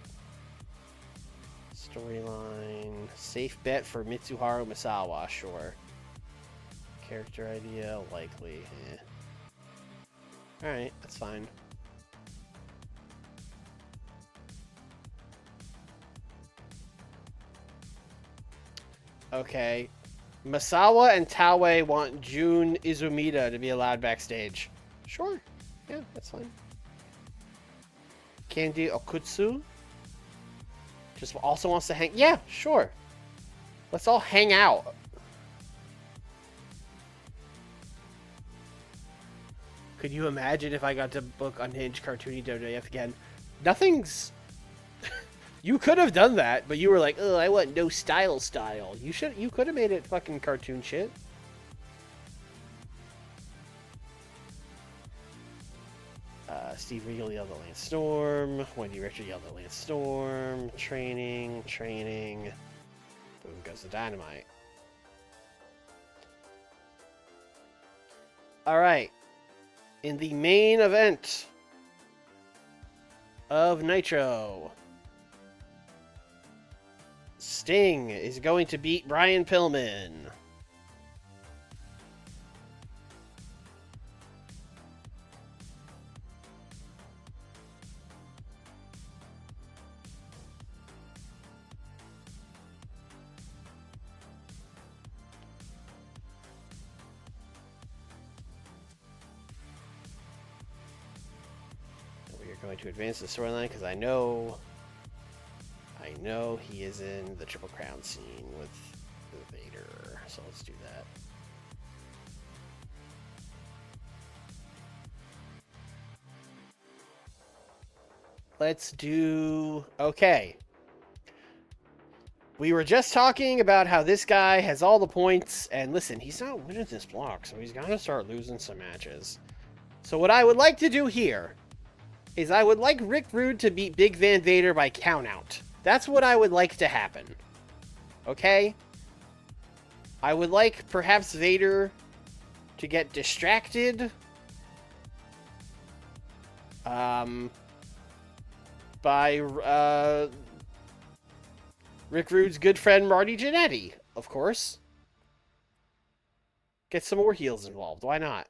Storyline. Safe bet for Mitsuharu Misawa, sure. Character idea, likely. Eh. Alright, that's fine. Okay. Misawa and Taue want Jun Izumida to be allowed backstage. Sure. Yeah, that's fine. Candy Okutsu just also wants to hang. Yeah, sure. Let's all hang out. Could you imagine if I got to book Unhinged Cartoony WWF again? Nothing's... You could have done that, but you were like, oh, I want no style. You could have made it fucking cartoon shit. Steve Regal yelled at Lance Storm. Wendy Richard yelled at Lance Storm. Training. Boom goes the Dynamite. Alright. In the main event of Nitro, Sting is going to beat Brian Pillman. We're going to advance the storyline because I know he is in the Triple Crown scene with Vader. So let's do that. Let's do... Okay. We were just talking about how this guy has all the points, and listen, he's not winning this block, so he's got to start losing some matches. So what I would like to do here is I would like Rick Rude to beat Big Van Vader by countout. That's what I would like to happen. Okay? I would like perhaps Vader to get distracted by Rick Rude's good friend Marty Jannetty, of course. Get some more heels involved. Why not?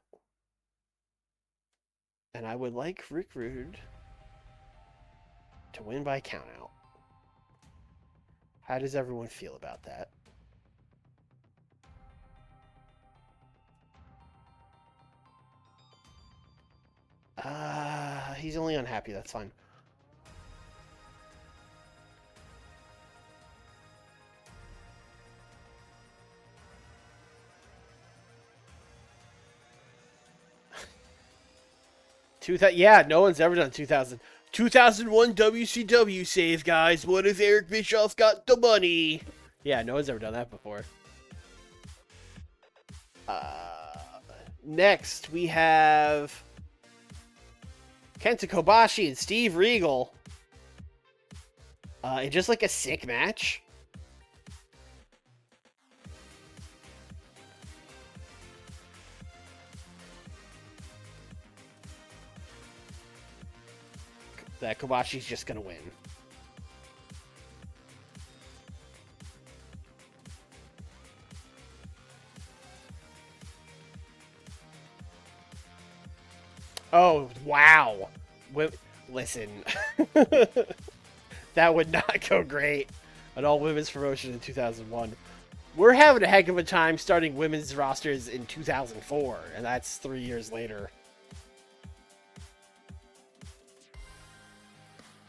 And I would like Rick Rude to win by countout. How does everyone feel about that? He's only unhappy. That's fine. Yeah, no one's ever done 2000. 2001 WCW save, guys. What if Eric Bischoff got the money? Yeah, no one's ever done that before. Next, we have Kenta Kobashi and Steve Regal. In just like a sick match. That Kobashi's just gonna win. Oh, wow. Listen. That would not go great at all women's promotion in 2001. We're having a heck of a time starting women's rosters in 2004, and that's 3 years later.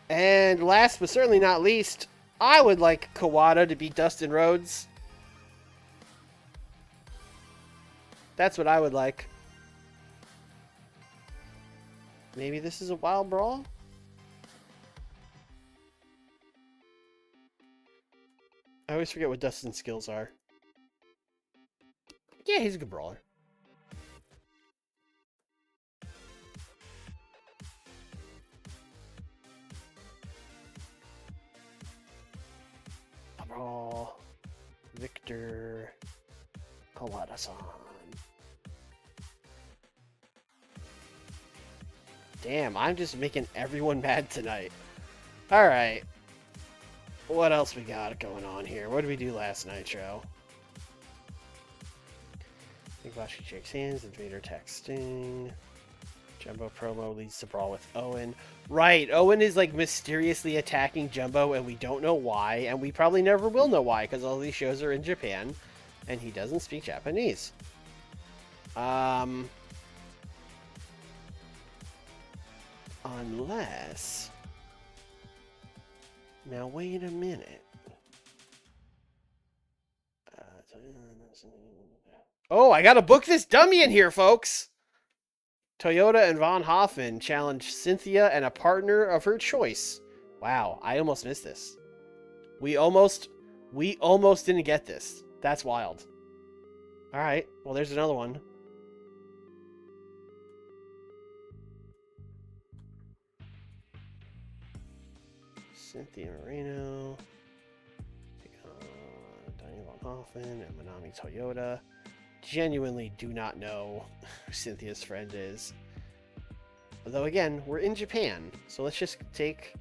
And last but certainly not least, I would like Kawada to beat Dustin Rhodes. That's what I would like. Maybe this is a wild brawl? I always forget what Dustin's skills are. Yeah, he's a good brawler. Brawl. Victor Kawada-san. Damn, I'm just making everyone mad tonight. Alright. What else we got going on here? What did we do last Nitro? Kobashi shakes hands and Vader texting. Jumbo promo leads to brawl with Owen. Right, Owen is like mysteriously attacking Jumbo and we don't know why, and we probably never will know why because all these shows are in Japan and he doesn't speak Japanese. Unless... Now wait a minute. Oh, I gotta book this dummy in here, folks! Toyota and Von Hoffen challenge Cynthia and a partner of her choice. Wow, I almost missed this. We almost didn't get this. That's wild. Alright, well there's another one. Cynthia Moreno. Diane Von Hoffen and Manami Toyota. Genuinely do not know who Cynthia's friend is. Although again, we're in Japan, so let's just take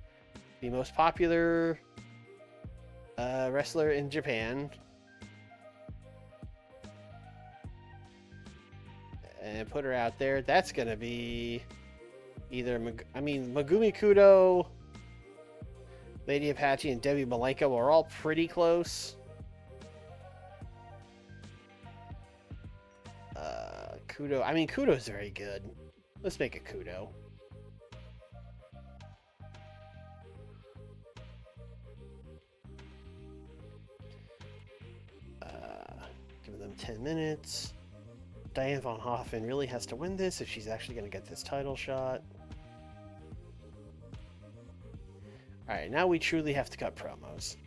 the most popular wrestler in Japan and put her out there. That's gonna be either Megumi Kudo, Lady Apache, and Debbie Malenko are all pretty close. Kudo. Kudo's very good. Let's make it Kudo. giving them 10 minutes. Diane von Hoffen really has to win this if she's actually going to get this title shot. Alright, now we truly have to cut promos.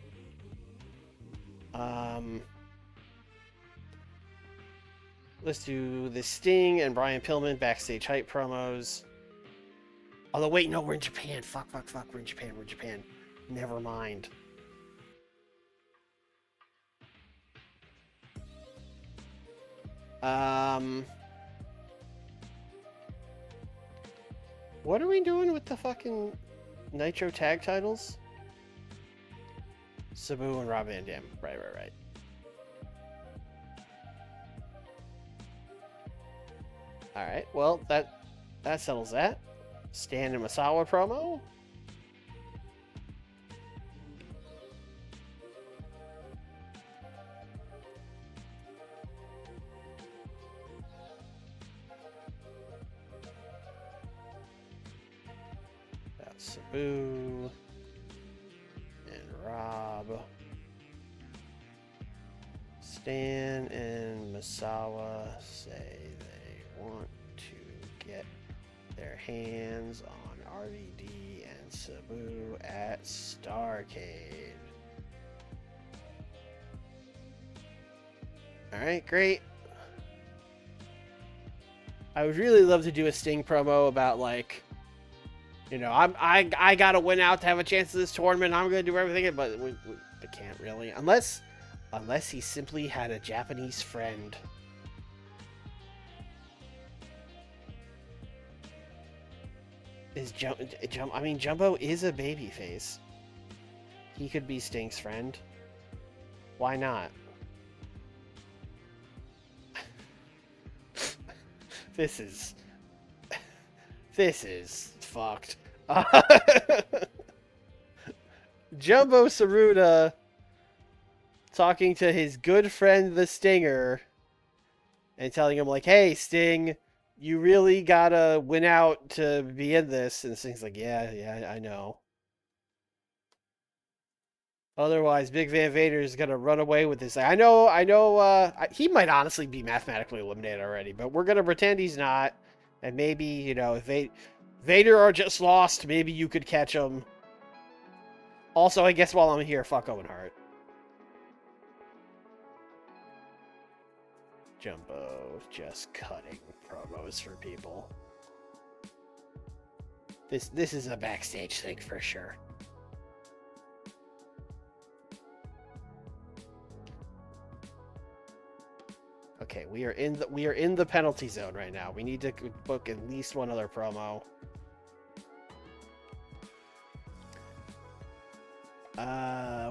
Let's do the Sting and Brian Pillman backstage hype promos. Although, wait, no, we're in Japan. Fuck. We're in Japan. Never mind. What are we doing with the fucking Nitro tag titles? Sabu and Rob Van Dam. Right. Alright, well, that settles that. Stan and Masawa promo. That's Sabu and Rob. Stan and Masawa say they want to get their hands on RVD and Sabu at Starrcade. Alright, great. I would really love to do a Sting promo about, like, you know, I gotta win out to have a chance at this tournament. I'm gonna do everything, but I can't really, unless he simply had a Japanese friend. I mean, Jumbo is a babyface. He could be Sting's friend. Why not? This is fucked. Jumbo Tsuruta talking to his good friend the Stinger and telling him, like, hey, Sting, you really gotta win out to be in this. And Sting's like, yeah, I know. Otherwise, Big Van Vader is gonna run away with this. I know, he might honestly be mathematically eliminated already, but we're gonna pretend he's not. And maybe, you know, if Vader are just lost, maybe you could catch him. Also, I guess while I'm here, fuck Owen Hart. Jumbo just cutting promos for people. This is a backstage thing for sure. Okay, we are in the penalty zone right now. We need to book at least one other promo.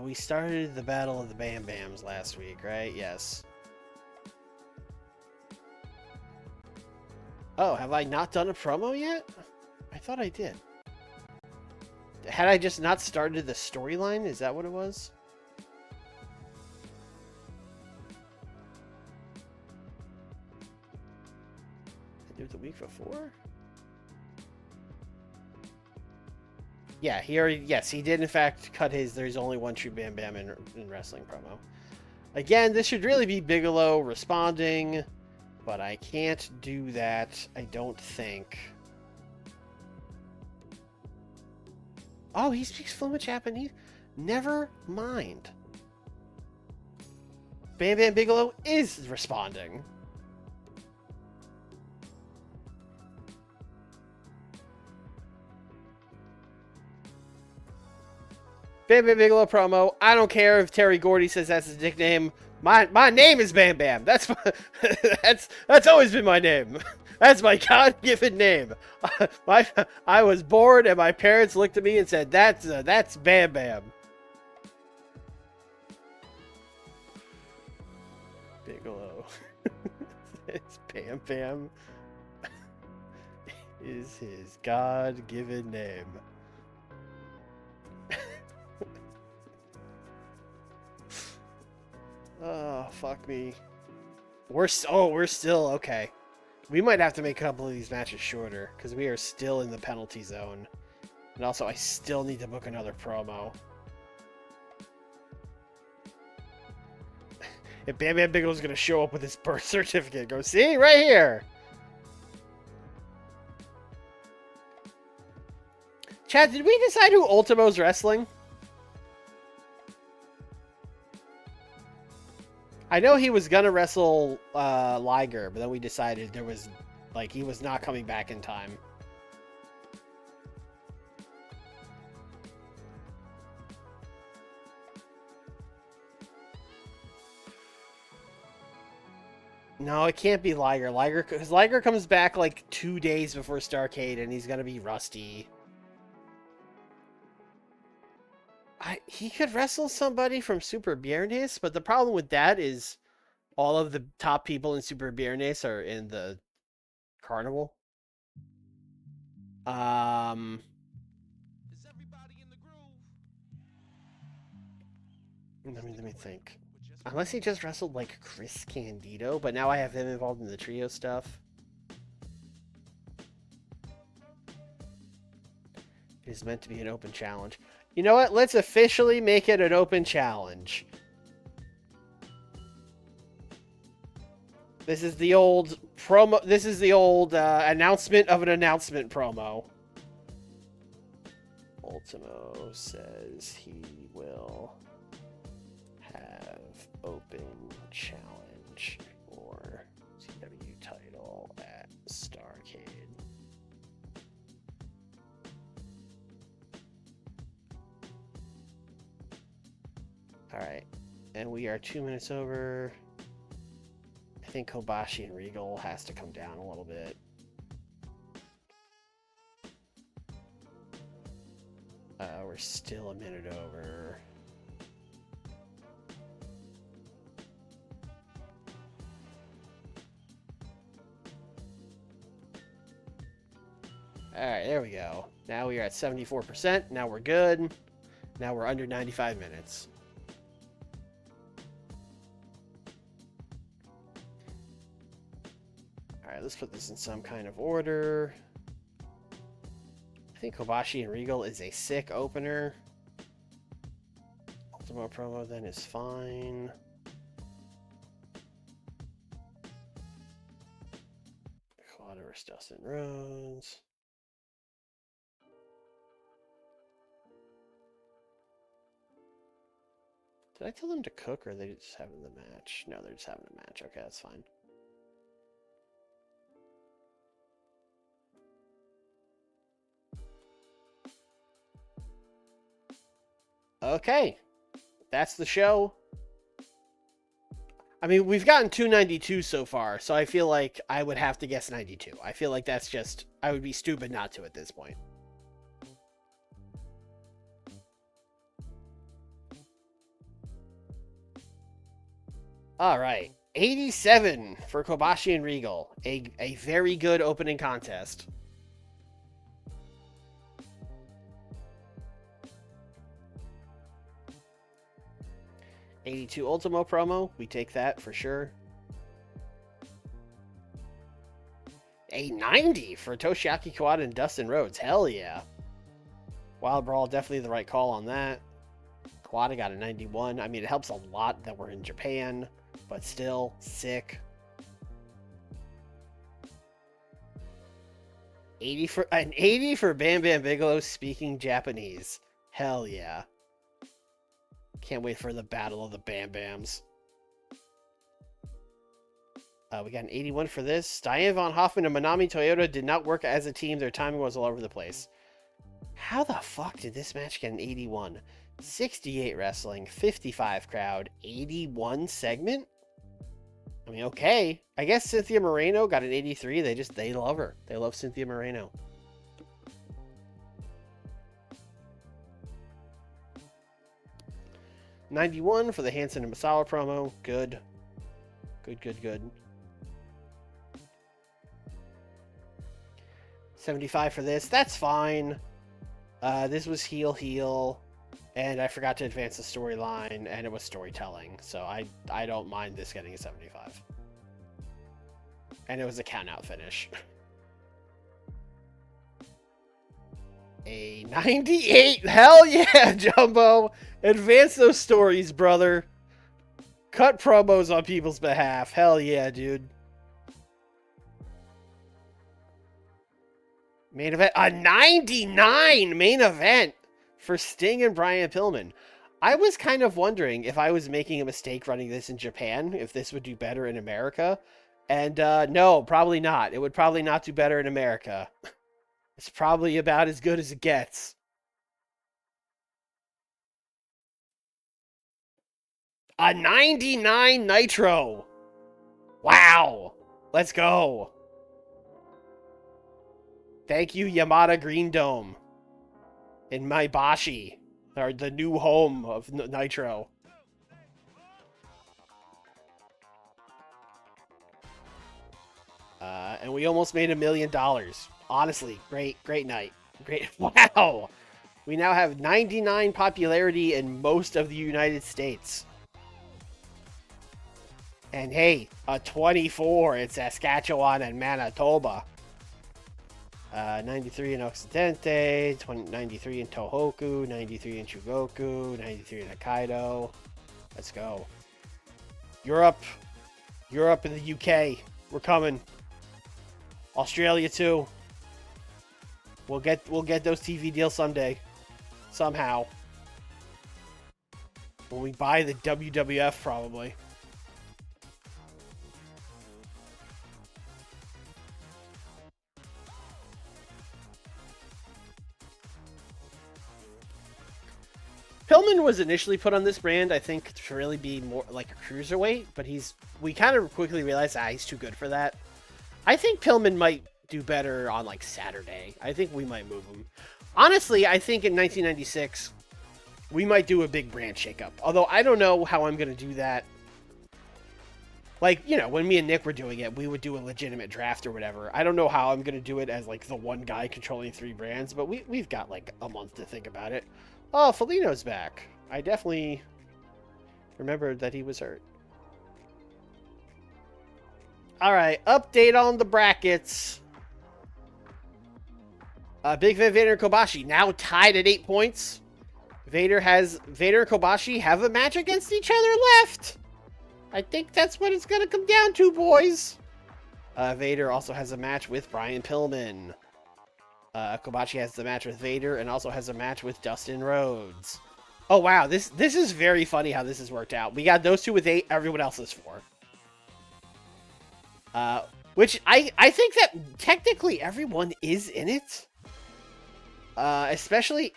We started the Battle of the Bam Bams last week, right? Yes. Oh, have I not done a promo yet? I thought I did. Had I just not started the storyline? Is that what it was? I did it the week before? Yeah, he did in fact cut his There's Only One True Bam Bam in wrestling promo. Again, this should really be Bigelow responding, but I can't do that, I don't think. Oh, he speaks fluent Japanese? Never mind. Bam Bam Bigelow is responding. Bam Bam Bigelow promo. I don't care if Terry Gordy says that's his nickname. My name is Bam Bam. That's always been my name. That's my God-given name. I was born and my parents looked at me and said, "That's Bam Bam." Bigelow. It's Bam Bam. Is his God-given name. Oh, fuck me. We're still okay. We might have to make a couple of these matches shorter because we are still in the penalty zone. And also, I still need to book another promo. If Bam Bam Bigelow's gonna show up with his birth certificate, go, see, right here. Chad, did we decide who Ultimo's wrestling? I know he was gonna wrestle Liger, but then we decided there was, like, he was not coming back in time. No, it can't be Liger. Because Liger comes back like 2 days before Starrcade, and he's gonna be rusty. He could wrestle somebody from Super Viernes, but the problem with that is all of the top people in Super Viernes are in the Carnival. Is everybody in the groove? Let me think. Unless he just wrestled like Chris Candido, but now I have him involved in the trio stuff. It is meant to be an open challenge. You know what? Let's officially make it an open challenge. This is the old promo. This is the old announcement of an announcement promo. Ultimo says he will have open challenge for TEW title at Starrcade. All right, and we are 2 minutes over. I think Kobashi and Regal has to come down a little bit. We're still a minute over. All right, there we go. Now we are at 74%. Now we're good. Now we're under 95 minutes. All right, let's put this in some kind of order. I think Kobashi and Regal is a sick opener. Ultimo promo then is fine. Quad vs. Dustin Rhodes. Did I tell them to cook, or are they just having the match? No, they're just having a match. Okay, that's fine. Okay, that's the show. I mean, we've gotten 292 so far, so I feel like I would have to guess 92. I feel like that's just, I would be stupid not to at this point. All right, 87 for Kobashi and Regal. A very good opening contest. '82 Ultimo promo, we take that for sure. A 90 for Toshiaki Kawada and Dustin Rhodes. Hell yeah. Wild Brawl, definitely the right call on that. Kawada got a 91. I mean, it helps a lot that we're in Japan, but still, sick. 80 for Bam Bam Bigelow speaking Japanese. Hell yeah. Can't wait for the battle of the Bam Bams. We got an 81 for this. Diane Von Hoffman and Manami Toyota did not work as a team. Their timing was all over the place. How the fuck did this match get an 81? 68 wrestling, 55 crowd, 81 segment? I mean, okay. I guess Cynthia Moreno got an 83. They love her. They love Cynthia Moreno. $91 for the Hanson and Masala promo. Good. Good. 75 for this. That's fine. This was heel, and I forgot to advance the storyline, and it was storytelling, so I don't mind this getting a 75. And it was a count-out finish. A 98. Hell yeah, Jumbo. Advance those stories, brother. Cut promos on people's behalf. Hell yeah, dude. Main event. A 99 main event for Sting and Brian Pillman. I was kind of wondering if I was making a mistake running this in Japan, if this would do better in America. And no, probably not. It would probably not do better in America. It's probably about as good as it gets. A 99 Nitro. Wow. Let's go. Thank you, Yamada Green Dome. In Maibashi, or the new home of Nitro. And we almost made $1 million. Honestly, great night. Great. Wow. We now have 99 popularity in most of the United States. And hey, a 24 in Saskatchewan and Manitoba. 93 in Occidente, 93 in Tohoku, 93 in Chugoku, 93 in Hokkaido. Let's go. Europe and the UK. We're coming. Australia too. We'll get those TV deals someday. Somehow. When we buy the WWF, probably. Pillman was initially put on this brand, I think, to really be more like a cruiserweight, but we kind of quickly realized, he's too good for that. I think Pillman might do better on, like, Saturday. I think we might move him. Honestly, I think in 1996, we might do a big brand shakeup. Although, I don't know how I'm going to do that. Like, you know, when me and Nick were doing it, we would do a legitimate draft or whatever. I don't know how I'm going to do it as, like, the one guy controlling 3 brands, but we've got, like, a month to think about it. Oh, Felino's back. I definitely remembered that he was hurt. Alright, update on the brackets. Big Van Vader and Kobashi now tied at 8 points. Vader and Kobashi have a match against each other left. I think that's what it's going to come down to, boys. Vader also has a match with Brian Pillman. Kobashi has the match with Vader and also has a match with Dustin Rhodes. Oh, wow. This is very funny how this has worked out. We got those 2 with 8. Everyone else is 4. Which I think that technically everyone is in it. Especially...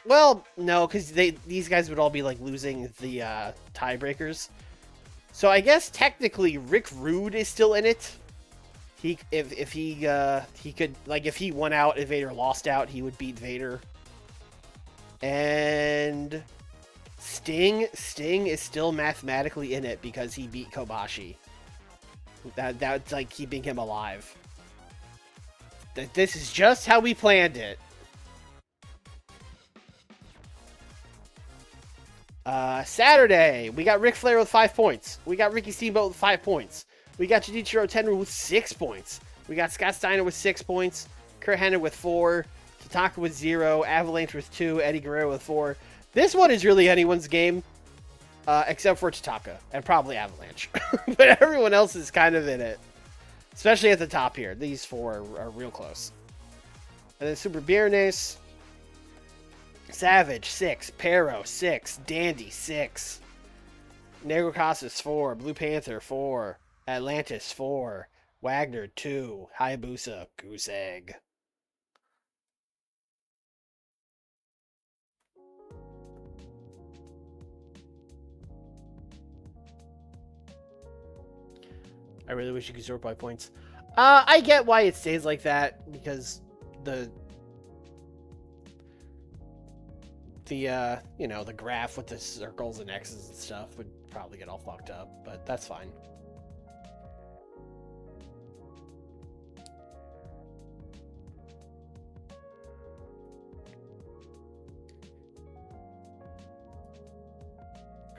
well, no, because these guys would all be, like, losing the tiebreakers. So I guess technically Rick Rude is still in it. If he could, like, if he won out and Vader lost out, he would beat Vader. And Sting is still mathematically in it because he beat Kobashi. That's like keeping him alive. This is just how we planned it. Saturday, we got Ric Flair with 5 points. We got Ricky Steamboat with 5 points. We got Junichiro Tenryu with 6 points. We got Scott Steiner with 6 points. Kurt Hennig with 4. Tatanka with 0. Avalanche with 2. Eddie Guerrero with 4. This one is really anyone's game. Except for Tatanka. And probably Avalanche. But everyone else is kind of in it. Especially at the top here. These 4 are real close. And then Super Viernes. Savage, 6. Pero, 6. Dandy, 6. Negro Casas, 4. Blue Panther, 4. Atlantis, 4. Wagner, 2. Hayabusa, Goose Egg. I really wish you could sort by points. I get why it stays like that, because you know, the graph with the circles and X's and stuff would probably get all fucked up, but that's fine.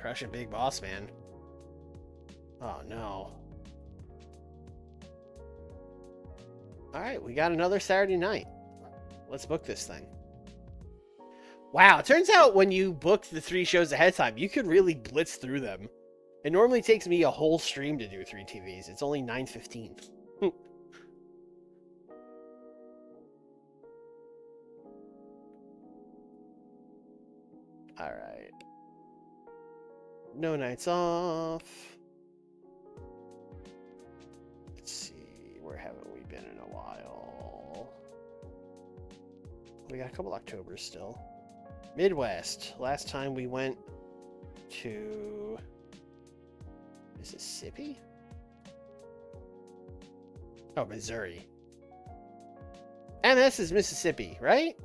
Crushing Big Boss Man. Oh no. Alright, we got another Saturday night. Let's book this thing. Wow, it turns out when you book the 3 shows ahead of time, you could really blitz through them. It normally takes me a whole stream to do 3 TVs. It's only 9:15. All right. No nights off. Let's see. Where haven't we been in a while? We got a couple Octobers still. Midwest. Last time we went to Mississippi? Oh, Missouri. MS is Mississippi, right?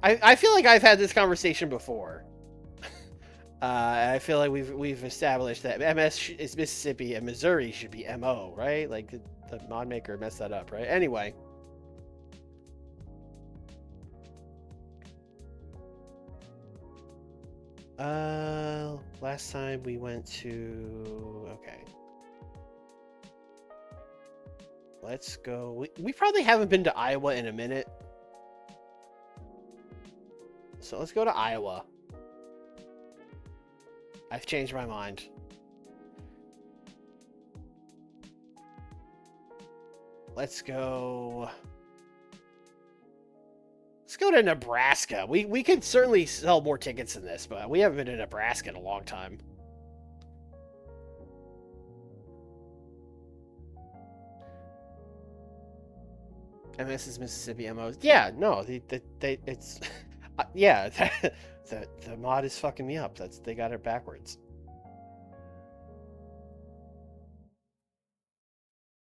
I feel like I've had this conversation before. I feel like we've established that MS is Mississippi and Missouri should be MO, right? Like the mod maker messed that up, right? Anyway. Last time we went to... Okay. Let's go... We probably haven't been to Iowa in a minute. So let's go to Iowa. I've changed my mind. Let's go... Let's go to Nebraska. We could certainly sell more tickets than this, but we haven't been to Nebraska in a long time. MS is Mississippi MOs. Yeah, no, it's yeah, the mod is fucking me up. They got it backwards.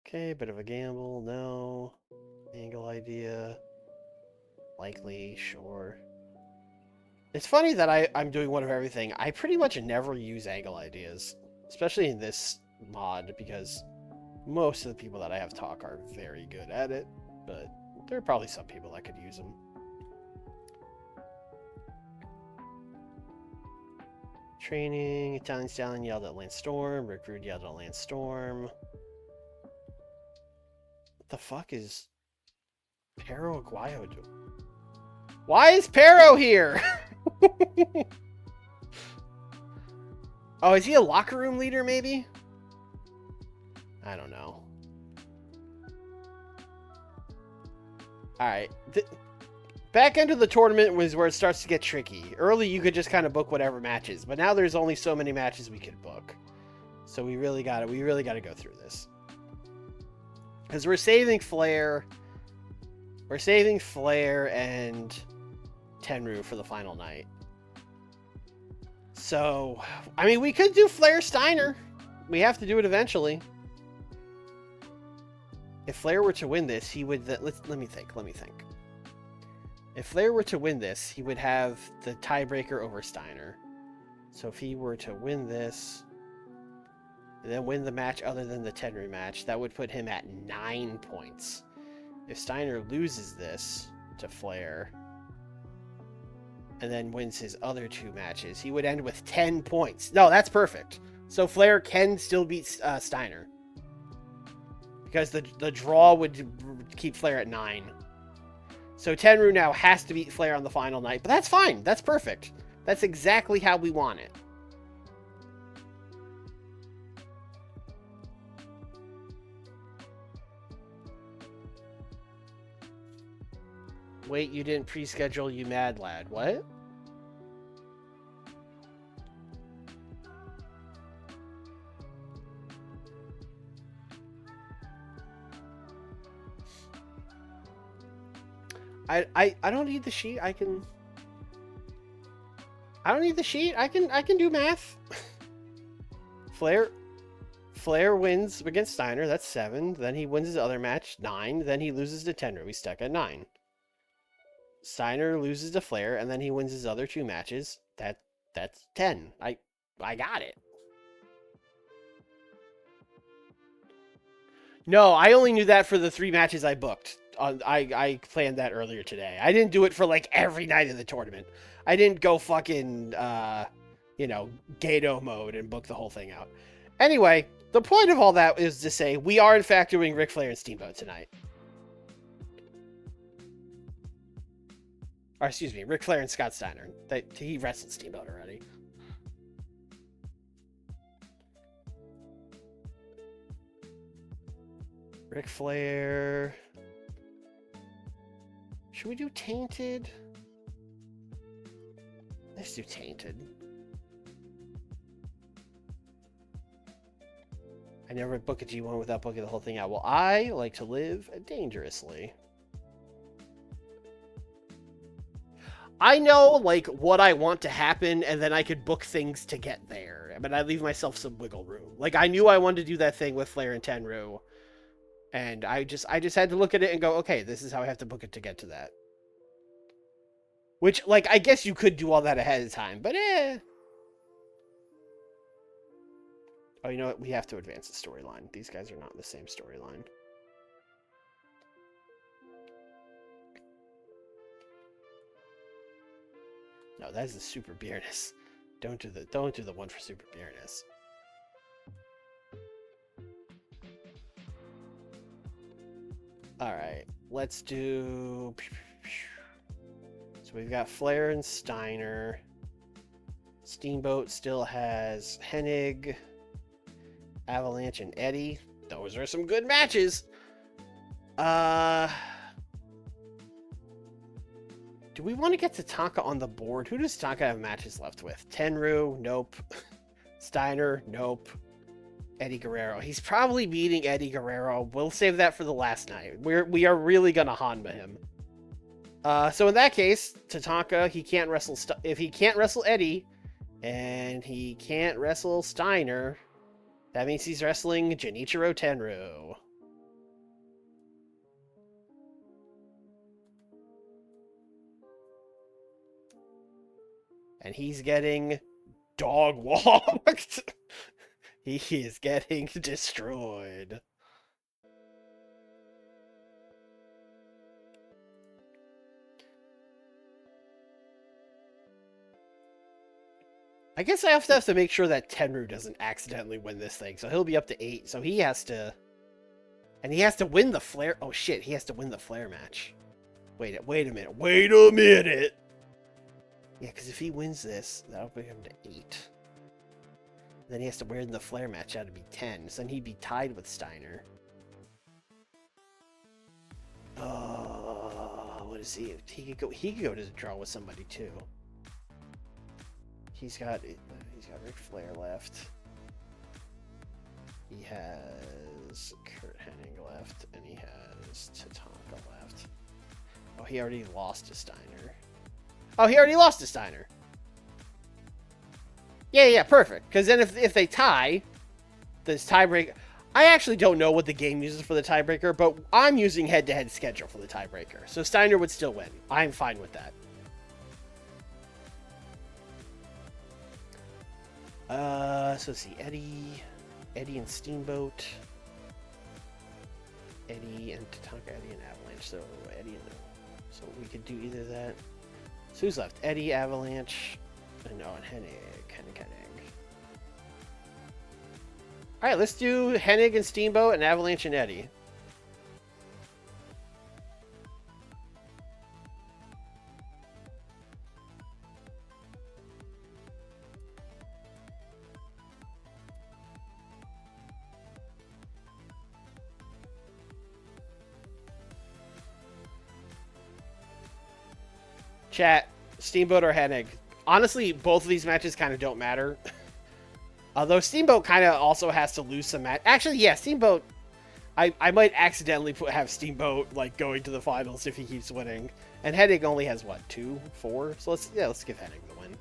Okay, bit of a gamble. No. Angle idea. Likely, sure. It's funny that I'm doing one of everything. I pretty much never use angle ideas, especially in this mod, because most of the people that I have talk are very good at it, but there are probably some people that could use them. Training, Italian Stallion yelled at Lance Storm, Rick Rude yelled at Lance Storm. What the fuck is Pero Aguayo doing? Why is Pero here? Oh, is he a locker room leader, maybe? I don't know. Alright. Back into the tournament was where it starts to get tricky. Early, you could just kind of book whatever matches, but now there's only so many matches we could book. So we really gotta go through this. Because we're saving Flair. We're saving Flair and Tenryu for the final night. So, I mean, we could do Flair Steiner. We have to do it eventually. If Flair were to win this, he would... Let me think. If Flair were to win this, he would have the tiebreaker over Steiner. So if he were to win this, and then win the match other than the Tenryu match, that would put him at 9 points. If Steiner loses this to Flair, and then wins his other 2 matches, he would end with 10 points. No, that's perfect. So Flair can still beat Steiner. Because the draw would keep Flair at 9. So Tenryu now has to beat Flair on the final night. But that's fine. That's perfect. That's exactly how we want it. Wait, you didn't pre-schedule, you mad lad. What? I don't need the sheet. I don't need the sheet. I can do math. Flair wins against Steiner. That's 7. Then he wins his other match, 9. Then he loses to Tenryu. We stuck at 9. Steiner loses to Flair, and then he wins his other 2 matches. That's 10. I got it. No, I only knew that for the 3 matches I booked. I planned that earlier today. I didn't do it for like every night of the tournament. I didn't go fucking, Gato mode and book the whole thing out. Anyway, the point of all that is to say we are in fact doing Ric Flair and Steamboat tonight. Or excuse me, Ric Flair and Scott Steiner. He wrestled Steamboat already. Ric Flair. Should we do Tainted? Let's do Tainted. I never book a G1 without booking the whole thing out. Well, I like to live dangerously. I know, like, what I want to happen, and then I could book things to get there. But I leave myself some wiggle room. Like, I knew I wanted to do that thing with Flair and Tenryu. And I just had to look at it and go, okay, this is how I have to book it to get to that. Which, like, I guess you could do all that ahead of time, but Oh, you know what? We have to advance the storyline. These guys are not in the same storyline. No, that is the Super Viernes. Don't do the one for Super Viernes. All right, let's do. So we've got Flair and Steiner. Steamboat still has Hennig, Avalanche, and Eddie. Those are some good matches. Do we want to get Tatanka on the board? Who does Tatanka have matches left with? Tenryu? Nope. Steiner? Nope. Eddie Guerrero. He's probably beating Eddie Guerrero. We'll save that for the last night. We are really gonna Hanma him. So in that case, Tatanka, he can't wrestle. If he can't wrestle Eddie, and he can't wrestle Steiner, that means he's wrestling Genichiro Tenryu. And he's getting dog walked. He is getting destroyed. I guess I have to make sure that Tenryu doesn't accidentally win this thing. So he'll be up to 8. So he has to... And he has to win the Flair... Oh, shit. He has to win the Flair match. Wait a minute. Wait a minute! Yeah, because if he wins this, that'll bring him to 8. Then he has to win the Flair match. That'd be 10. So then he'd be tied with Steiner. Oh, what is he? He could go to the draw with somebody too. He's got Ric Flair left. He has Kurt Hennig left, and he has Tatanka left. Oh, he already lost to Steiner. Oh, he already lost to Steiner. Yeah, perfect. Because then if they tie, this tiebreaker... I actually don't know what the game uses for the tiebreaker, but I'm using head-to-head schedule for the tiebreaker. So Steiner would still win. I'm fine with that. So let's see. Eddie and Steamboat. Eddie and Tatanka, Eddie and Avalanche. So Eddie and... So we could do either that. So who's left? Eddie, Avalanche, and Hennig. Alright, let's do Hennig and Steamboat and Avalanche and Eddie. Chat, Steamboat or Hennig. Honestly, both of these matches kind of don't matter. Although Steamboat kind of also has to lose some match. Actually, yeah, Steamboat. I might accidentally have Steamboat like going to the finals if he keeps winning. And Hennig only has what, 2, 4? So let's give Hennig the win.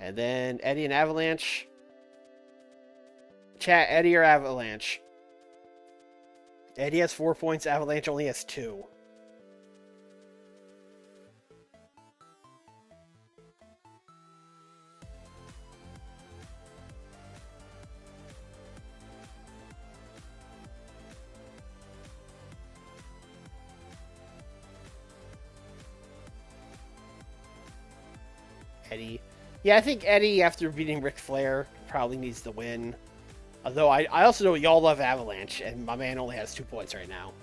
And then Eddie and Avalanche. Chat, Eddie or Avalanche? Eddie has 4 points, Avalanche only has 2. Eddie. Yeah, I think Eddie, after beating Ric Flair, probably needs the win. Although I also know y'all love Avalanche, and my man only has 2 points right now.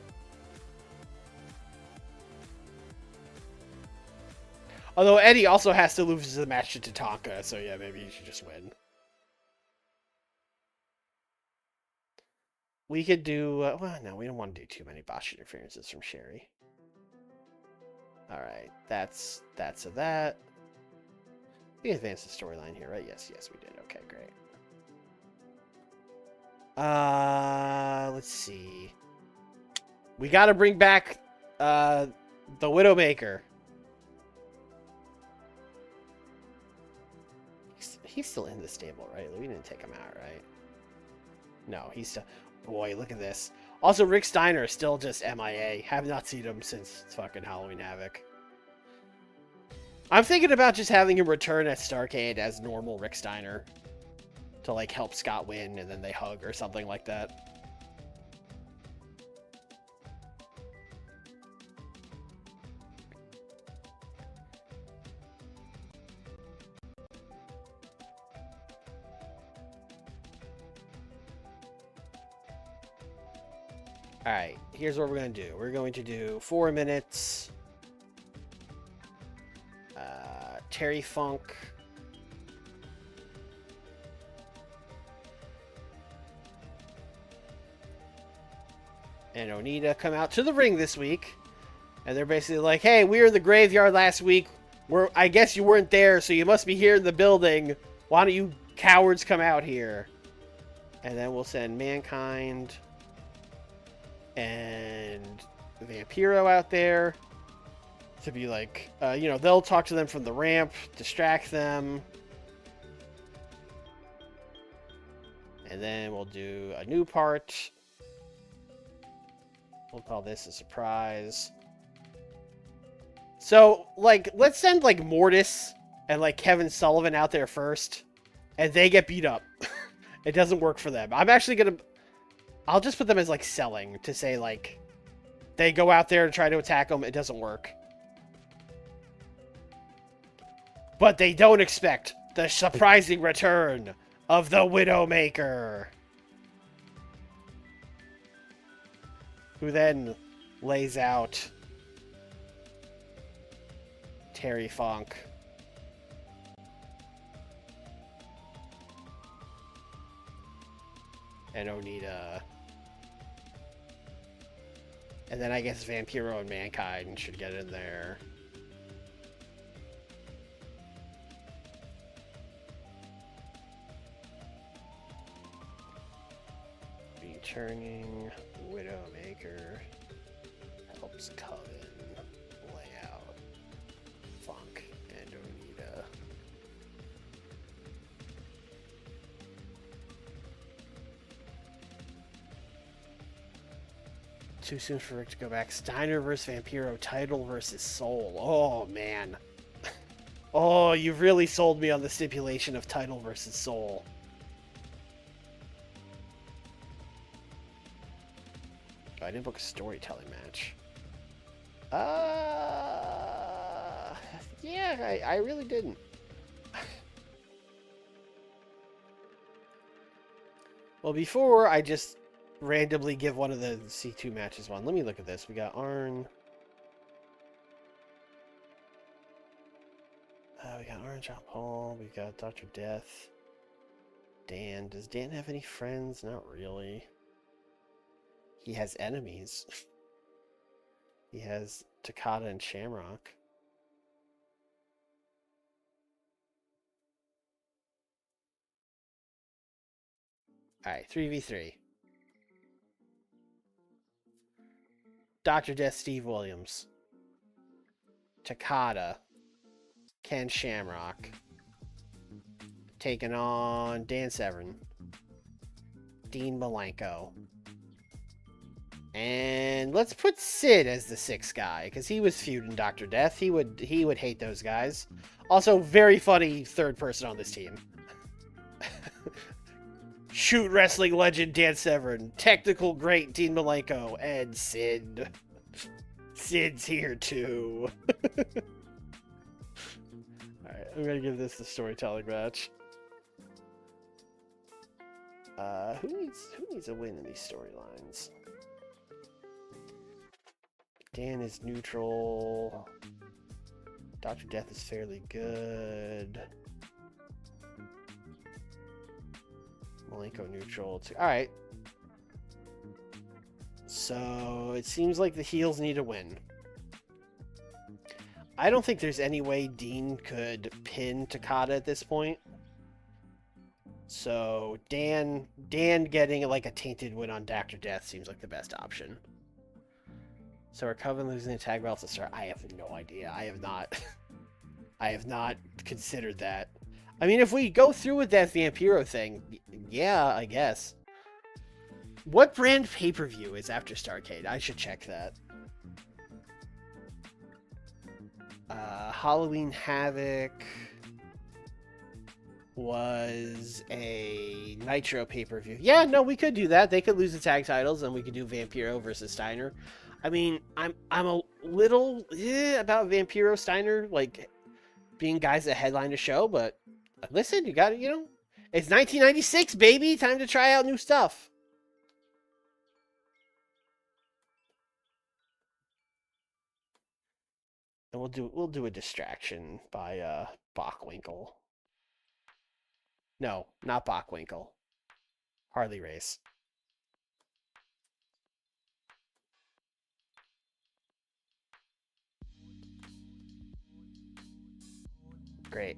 Although Eddie also has to lose the match to Tatanka, so yeah, maybe he should just win. We could do... well, no, we don't want to do too many botch interferences from Sherry. Alright, that's of that. We advanced the storyline here, right? Yes, we did. Okay, great. Let's see. We gotta bring back, the Widowmaker. He's still in the stable, right? We didn't take him out, right? No, he's still... Boy, look at this. Also, Rick Steiner is still just MIA. Have not seen him since fucking Halloween Havoc. I'm thinking about just having him return at Starrcade as normal Rick Steiner. To, like, help Scott win, and then they hug or something like that. Alright, here's what we're going to do. We're going to do 4 minutes. Terry Funk. And Onita come out to the ring this week. And they're basically like, hey, we were in the graveyard last week. I guess you weren't there, so you must be here in the building. Why don't you cowards come out here? And then we'll send Mankind and Vampiro out there to be like, you know, they'll talk to them from the ramp, distract them. And then we'll do a new part. We'll call this a surprise. So, like, let's send, like, Mortis and, like, Kevin Sullivan out there first. And they get beat up. It doesn't work for them. I'm actually gonna... I'll just put them as, like, selling to say, like, they go out there to try to attack them. It doesn't work. But they don't expect the surprising return of the Widowmaker. Who then lays out Terry Funk. And Onita. And then I guess Vampiro and Mankind should get in there. Returning Widowmaker helps Coven lay out Funk and Onita. Too soon for Rick to go back. Steiner versus Vampiro, title versus Soul. Oh, man. Oh, you've really sold me on the stipulation of title versus Soul. I didn't book a storytelling match. Yeah, I really didn't. Well, before I just randomly give one of the C2 matches one. Let me look at this. We got Arn. We got Arn, John Paul. We got Dr. Death. Dan. Does Dan have any friends? Not really. He has enemies. He has Takada and Shamrock. Alright, 3v3. Dr. Death, Steve Williams. Takada. Ken Shamrock. Taking on Dan Severn. Dean Malenko. And let's put Sid as the 6th guy, because he was feuding Dr. Death. He would hate those guys. Also, very funny third person on this team. Shoot wrestling legend Dan Severn, technical great Dean Malenko, and Sid. Sid's here too. Alright, I'm gonna give this the storytelling match. Who needs a win in these storylines? Dan is neutral. Dr. Death is fairly good. Malenko neutral. Alright. So it seems like the heels need a win. I don't think there's any way Dean could pin Takada at this point. So Dan getting like a tainted win on Dr. Death seems like the best option. So are Coven losing the tag belts to start? I have no idea. I have not considered that. I mean, if we go through with that Vampiro thing, yeah, I guess. What brand pay-per-view is after Starrcade? I should check that. Halloween Havoc was a Nitro pay-per-view. Yeah, no, we could do that. They could lose the tag titles, and we could do Vampiro versus Steiner. I mean, I'm a little about Vampiro Steiner, like being guys that headline a show, but listen, you got to, it's 1996, baby. Time to try out new stuff. And we'll do a distraction by Bockwinkel. No, not Bockwinkel. Harley Race. Great.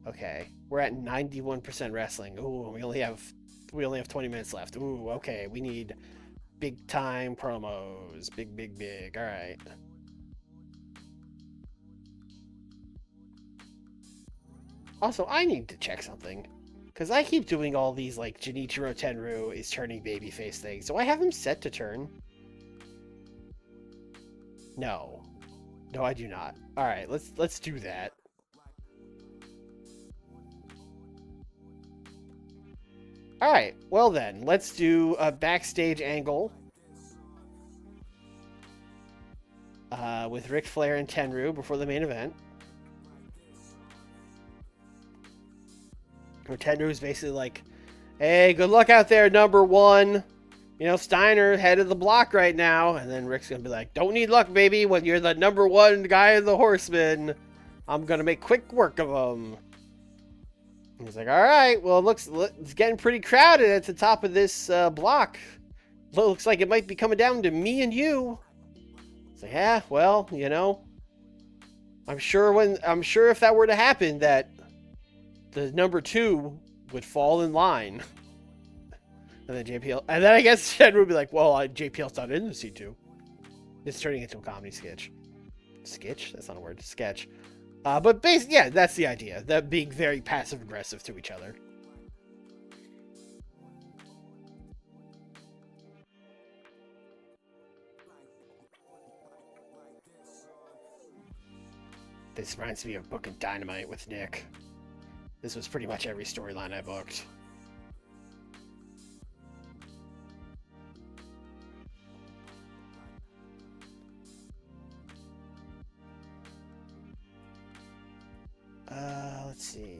Okay, we're at 91% wrestling. Ooh, we only have 20 minutes left. Ooh, okay, we need big time promos. Big. All right. Also, I need to check something. Because I keep doing all these, like, Genichiro Tenryu is turning babyface things. Do I have him set to turn? No. No, I do not. Alright, let's do that. Alright, well then, let's do a backstage angle. With Ric Flair and Tenryu before the main event. Where Tenryu's basically like, hey, good luck out there, number one. Steiner head of the block right now. And then Rick's going to be like, don't need luck, baby. When you're the number one guy in the Horsemen, I'm going to make quick work of them. And he's like, all right, well, it's getting pretty crowded at the top of this block. Looks like it might be coming down to me and you. It's like, yeah, well, I'm sure if that were to happen that the number two would fall in line. And then JPL... And then I guess Ted would be like, well, JPL's not in the C2. It's turning into a comedy sketch. Sketch? That's not a word. Sketch. But basically, yeah, that's the idea. That being very passive-aggressive to each other. This reminds me of booking Dynamite with Nick. This was pretty much every storyline I booked. Let's see.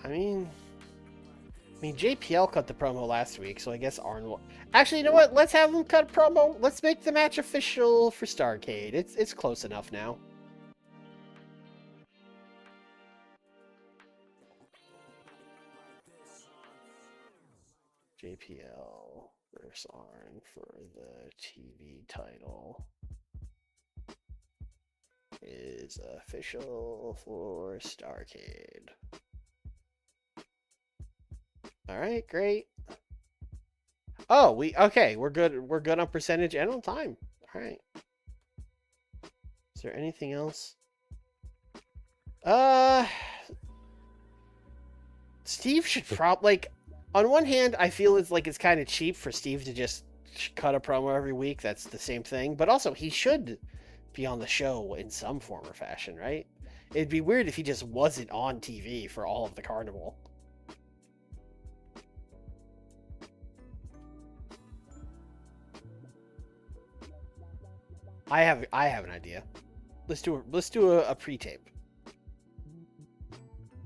I mean, JPL cut the promo last week, so I guess Arnold... Actually, you know what? Let's have him cut a promo. Let's make the match official for Starrcade. It's close enough now. JPL versus Arn for the TV title is official for Starrcade. All right, great. Oh, okay. We're good. We're good on percentage and on time. All right. Is there anything else? Steve should probably on one hand, I feel it's kind of cheap for Steve to just cut a promo every week. That's the same thing, but also he should be on the show in some form or fashion, right? It'd be weird if he just wasn't on TV for all of the carnival. I have an idea. Let's do a pre-tape.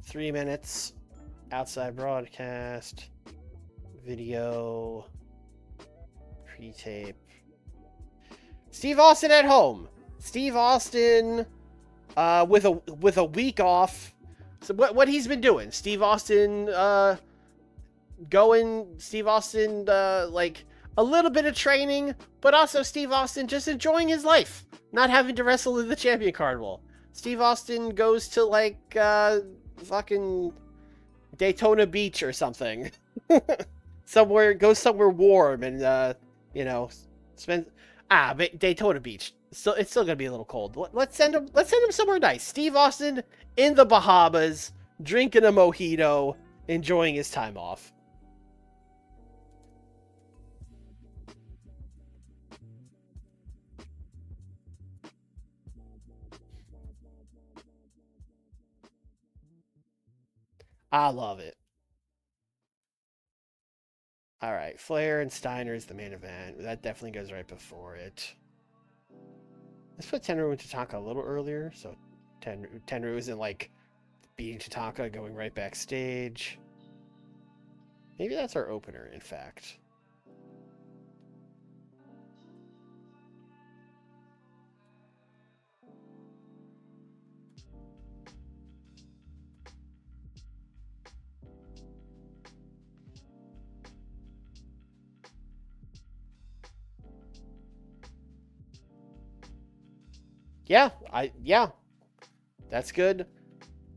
3 minutes, outside broadcast, video, pre-tape, Steve Austin at home. Steve Austin with a week off. So what he's been doing? Steve Austin like a little bit of training, but also Steve Austin just enjoying his life, not having to wrestle in the Champion Carnival. Steve Austin goes to like fucking Daytona Beach or something. Goes somewhere warm and you know, spend Daytona Beach. So it's still gonna be a little cold. Let's send him somewhere nice. Steve Austin in the Bahamas, drinking a mojito, enjoying his time off. I love it. All right, Flair and Steiner is the main event. That definitely goes right before it. Let's put Tenryu and Tatanka a little earlier, so Tenryu isn't like beating Tatanka, going right backstage. Maybe that's our opener, in fact. Yeah, that's good.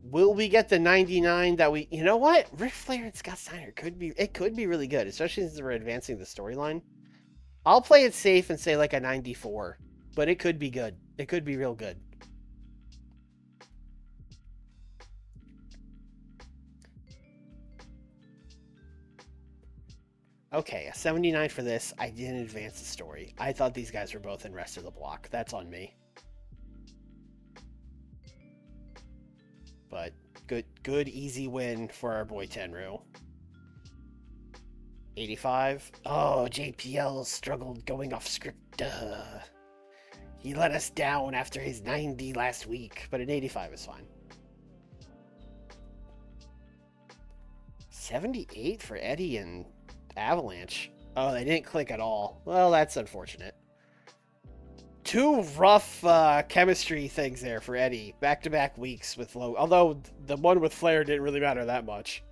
Will we get the 99 that we... You know what? Ric Flair and Scott Steiner could be really good, especially since we're advancing the storyline. I'll play it safe and say like a 94, but it could be good. It could be real good. Okay, a 79 for this. I didn't advance the story. I thought these guys were both in Rest of the Block. That's on me. But good easy win for our boy Tenryu. 85. Oh, JPL struggled going off script. He let us down after his 90 last week, but an 85 is fine. 78 for Eddie and Avalanche. Oh, they didn't click at all. Well, that's unfortunate. Two rough chemistry things there for Eddie. Back-to-back weeks with low. Although the one with Flair didn't really matter that much.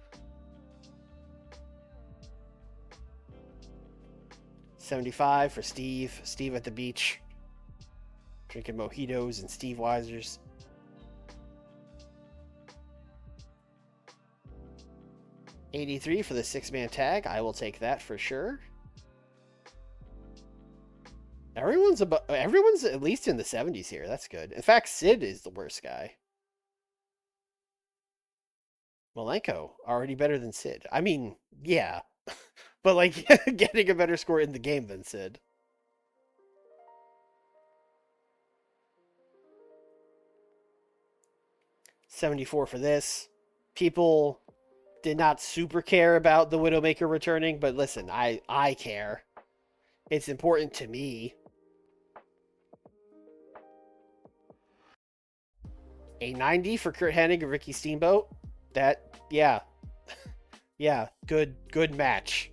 75 for Steve. Steve at the beach. Drinking mojitos and Steve Weisers. 83 for the 6-man tag. I will take that for sure. Everyone's at least in the 70s here. That's good. In fact, Sid is the worst guy. Malenko, already better than Sid. I mean, yeah. But like getting a better score in the game than Sid. $74 for this. People did not super care about the Widowmaker returning, but listen, I care. It's important to me. A 90 for Kurt Hennig and Ricky Steamboat. Yeah, good match.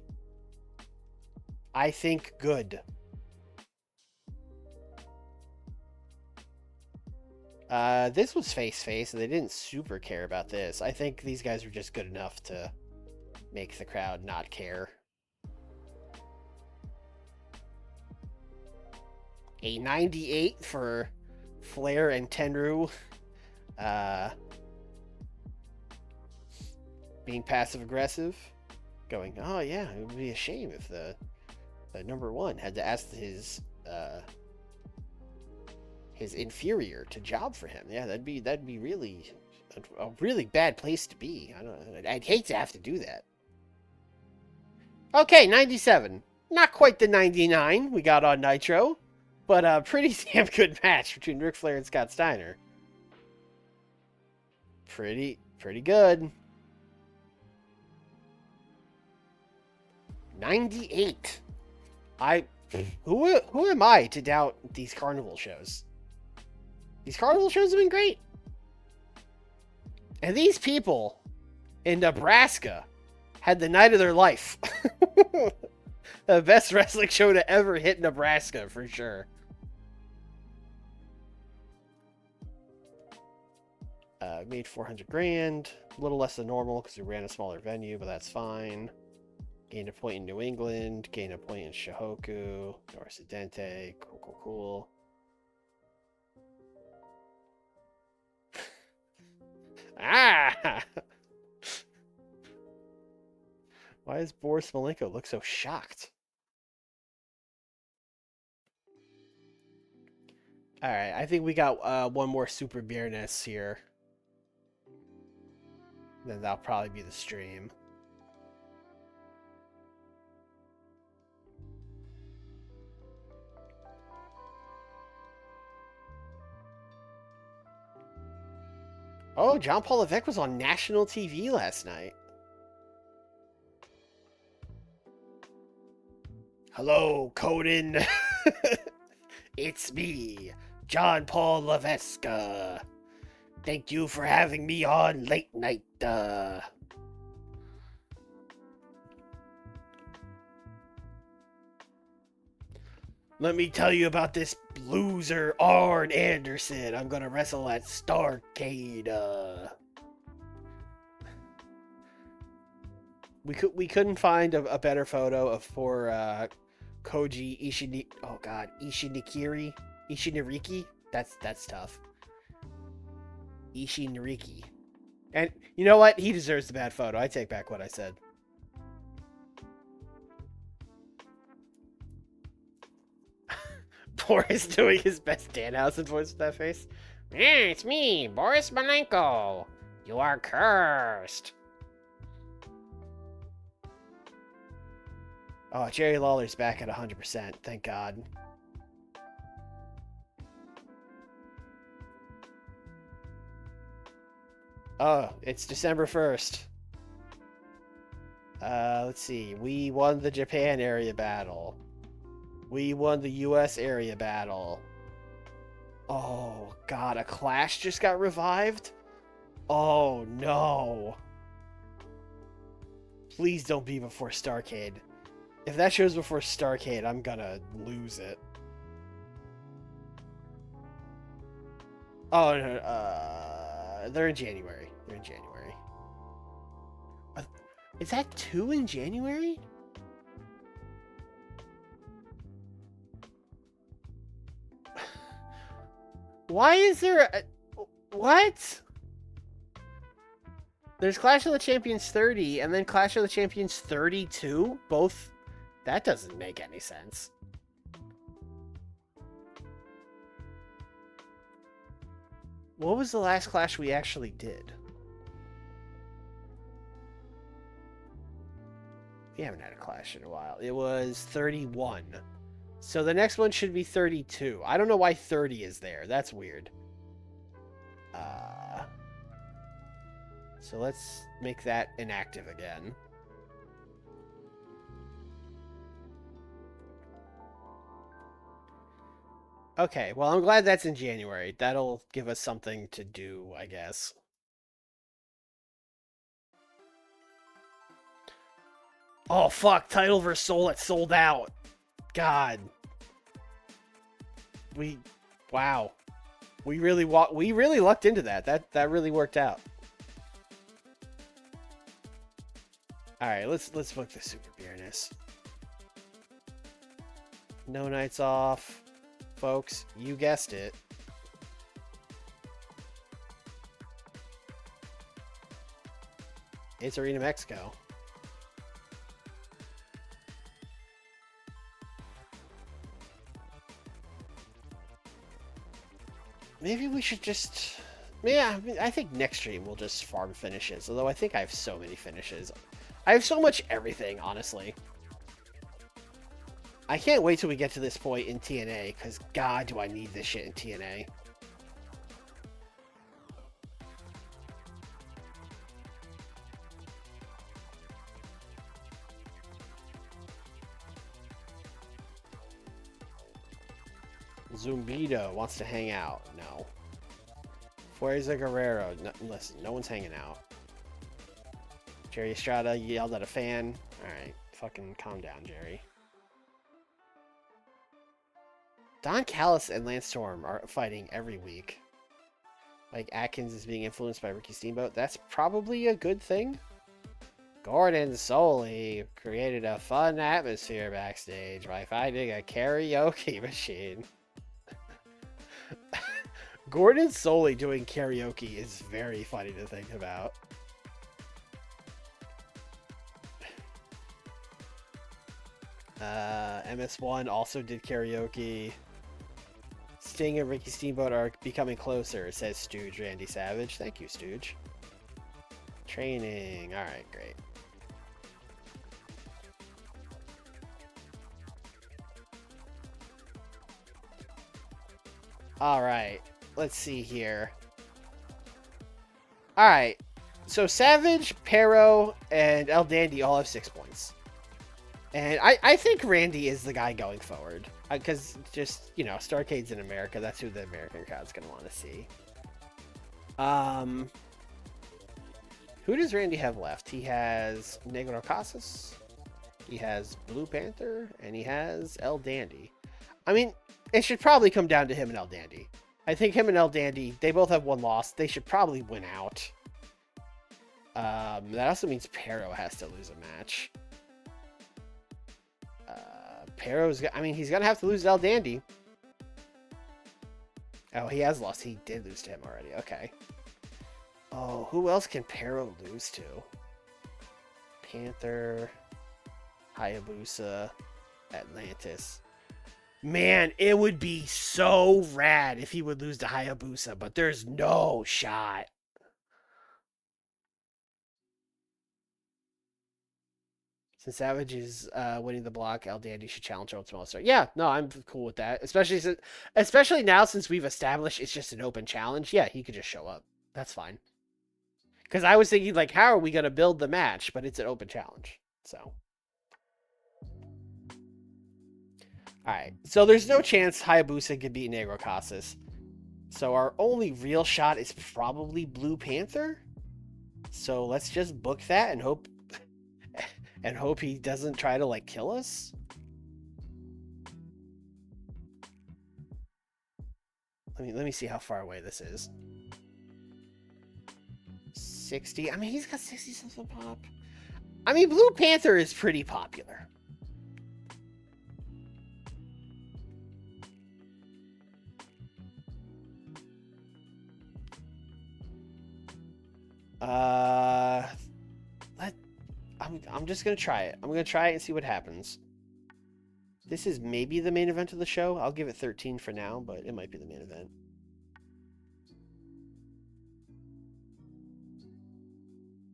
I think good. This was face-face, and they didn't super care about this. I think these guys were just good enough to make the crowd not care. A 98 for Flair and Tenryu. Being passive-aggressive. Going, oh yeah, it would be a shame if the number one had to ask his inferior to job for him. Yeah, that'd be really a really bad place to be. I'd hate to have to do that. Okay, 97. Not quite the 99 we got on Nitro, but a pretty damn good match between Ric Flair and Scott Steiner. Pretty good. 98. Who am I to doubt these carnival shows? These carnival shows have been great. And these people in Nebraska had the night of their life. The best wrestling show to ever hit Nebraska, for sure. Made 400 grand. A little less than normal because we ran a smaller venue, but that's fine. Gained a point in New England. Gained a point in Shohoku. Noroccidente. Cool, cool, cool. Ah! Why does Boris Malenko look so shocked? Alright, I think we got one more Super Viernes here. Then that'll probably be the stream. Oh, John Paul Levesque was on national TV last night. Hello, Conan. It's me, John Paul Levesque. Thank you for having me on late night. Let me tell you about this loser, Arn Anderson. I'm gonna wrestle at Starrcade. We couldn't find a better photo of poor Koji Ishinariki. That's tough. Ishinariki. And you know what? He deserves the bad photo. I take back what I said. Boris doing his best Danhausen voice with that face. Yeah, it's me, Boris Malenko. You are cursed. Oh, Jerry Lawler's back at 100%. Thank God. Oh, it's December 1st. Let's see. We won the Japan area battle. We won the US area battle. Oh, God. A Clash just got revived? Oh, no. Please don't be before Starrcade. If that show's before Starrcade, I'm gonna lose it. Oh, no, they're in January. They're in January. Is that 2 in January? Why is there a... What? There's Clash of the Champions 30 and then Clash of the Champions 32? Both... That doesn't make any sense. What was the last Clash we actually did? We haven't had a Clash in a while. It was 31. So the next one should be 32. I don't know why 30 is there. That's weird. So let's make that inactive again. Okay, well, I'm glad that's in January. That'll give us something to do, I guess. Oh, fuck. Title vs. Soul, it sold out. God. Wow. We really lucked into that. That really worked out. All right, let's book the Super Viernes. No nights off. Folks, you guessed it. It's Arena Mexico. Maybe we should just... Yeah, I think next stream we'll just farm finishes. Although I think I have so many finishes. I have so much everything, honestly. I can't wait till we get to this point in TNA, because God, do I need this shit in TNA. Zumbido wants to hang out. No. Fuerza Guerrero. No, listen, no one's hanging out. Jerry Estrada yelled at a fan. Alright, fucking calm down, Jerry. Don Callis and Lance Storm are fighting every week. Like Atkins is being influenced by Ricky Steamboat. That's probably a good thing. Gordon Soley created a fun atmosphere backstage by finding a karaoke machine. Gordon Soley doing karaoke is very funny to think about. MS1 also did karaoke. Sting and Ricky Steamboat are becoming closer, says Stooge Randy Savage. Thank you, Stooge. Training. Alright, great. Alright, let's see here. Alright, so Savage, Pero, and El Dandy all have 6 points. And I think Randy is the guy going forward. Because just, you know, Starcade's in America. That's who the American crowd's going to want to see. Who does Randy have left? He has Negro Casas. He has Blue Panther. And he has El Dandy. I mean, it should probably come down to him and El Dandy. I think him and El Dandy, they both have 1 loss. They should probably win out. That also means Pero has to lose a match. Pero's, I mean, he's going to have to lose to El Dandy. Oh, he has lost. He did lose to him already. Okay. Oh, who else can Pero lose to? Panther, Hayabusa, Atlantis. Man, it would be so rad if he would lose to Hayabusa, but there's no shot. Since Savage is winning the block, El Dandy should challenge Ultimate Star. Yeah, no, I'm cool with that. Especially now since we've established it's just an open challenge. Yeah, he could just show up. That's fine. Because I was thinking, like, how are we going to build the match? But it's an open challenge. So. Alright, so there's no chance Hayabusa could beat Negro Casas. So our only real shot is probably Blue Panther. So let's just book that and hope he doesn't try to, like, kill us. Let me see how far away this is. 60. I mean, he's got 60 something pop. I mean, Blue Panther is pretty popular. I'm just gonna try it. I'm gonna try it and see what happens. This is maybe the main event of the show. I'll give it 13 for now, but it might be the main event.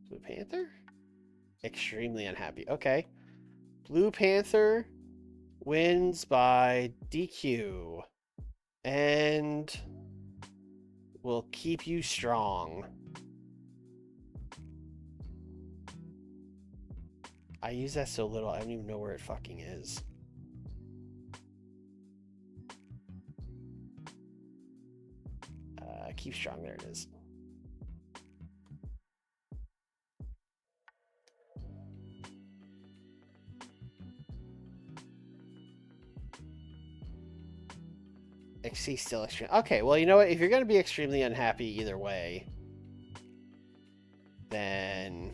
Blue Panther? Extremely unhappy. Okay. Blue Panther wins by DQ. And will keep you strong. I use that so little, I don't even know where it fucking is. Keep strong, there it is. XC still extreme. Okay, well, you know what? If you're going to be extremely unhappy either way, then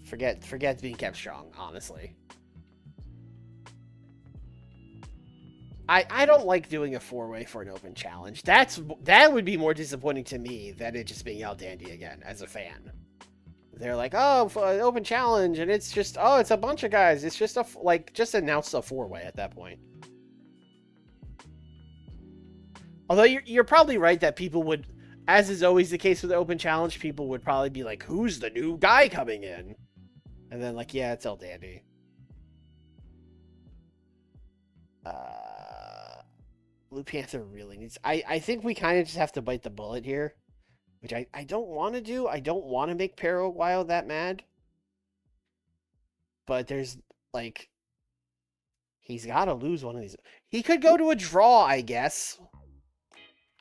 forget being kept strong, honestly. I don't like doing a 4-way for an open challenge. That would be more disappointing to me than it just being El Dandy again as a fan. They're like, oh, open challenge, and it's just, oh, it's a bunch of guys. It's just just announce a 4-way at that point. Although you're probably right that people would, as is always the case with the open challenge, people would probably be like, who's the new guy coming in? And then like, yeah, it's El Dandy. Blue Panther really needs... I think we kind of just have to bite the bullet here. Which I don't want to do. I don't want to make Paraguayo that mad. But there's, like... He's got to lose one of these. He could go to a draw, I guess.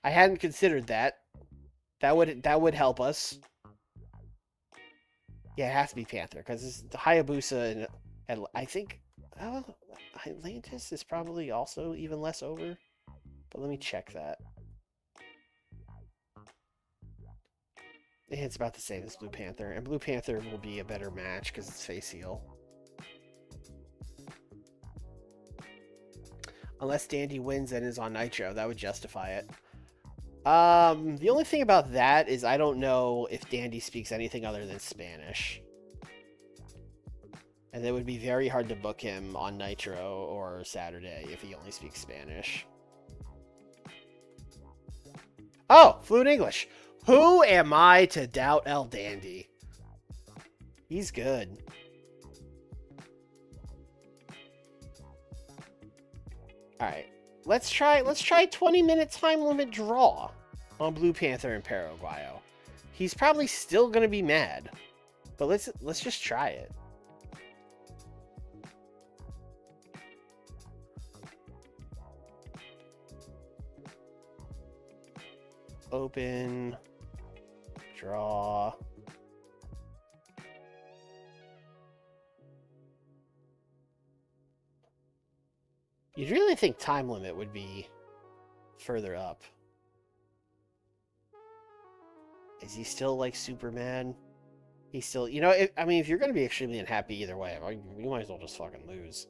I hadn't considered that. That would help us. Yeah, it has to be Panther. Because it's the Hayabusa and I think... Atlantis is probably also even less over. But let me check that. It's about the same as Blue Panther, and Blue Panther will be a better match because it's face heel. Unless Dandy wins and is on Nitro, that would justify it. The only thing about that is I don't know if Dandy speaks anything other than Spanish. And it would be very hard to book him on Nitro or Saturday if he only speaks Spanish. Oh, fluent English. Who am I to doubt El Dandy? He's good. All right. Let's try 20-minute time limit draw on Blue Panther and Paraguayo. He's probably still going to be mad. But let's just try it. Open, draw. You'd really think time limit would be further up. Is he still like super mad? He's still, you know, I mean, if you're going to be extremely unhappy either way, you might as well just fucking lose.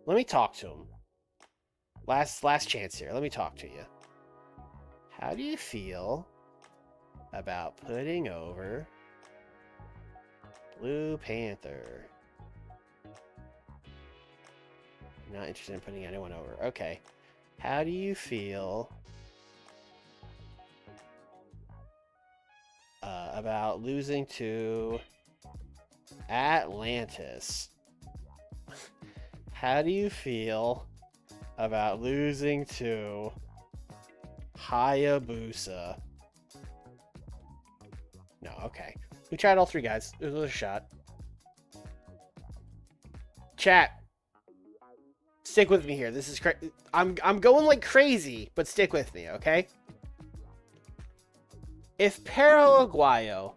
Let me talk to him. Last chance here. Let me talk to you. How do you feel about putting over Blue Panther? Not interested in putting anyone over. Okay. How do you feel about losing to Atlantis? How do you feel about losing to Hayabusa? No, okay. We tried all three guys. It was a shot. Chat. Stick with me here. This is I'm going like crazy, but stick with me, okay? If Paraguayo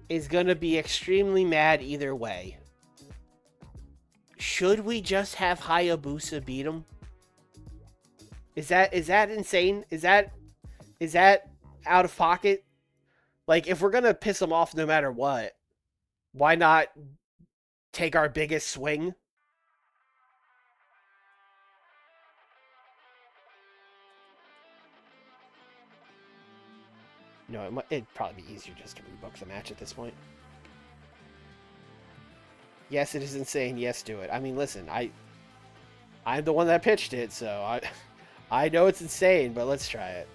is gonna be extremely mad either way, should we just have Hayabusa beat him? Is that insane? Is that out of pocket? Like, if we're gonna piss him off no matter what, why not take our biggest swing? No, it'd probably be easier just to rebook the match at this point. Yes, it is insane. Yes, do it. I mean, listen, I'm the one that pitched it, so I know it's insane, but let's try it.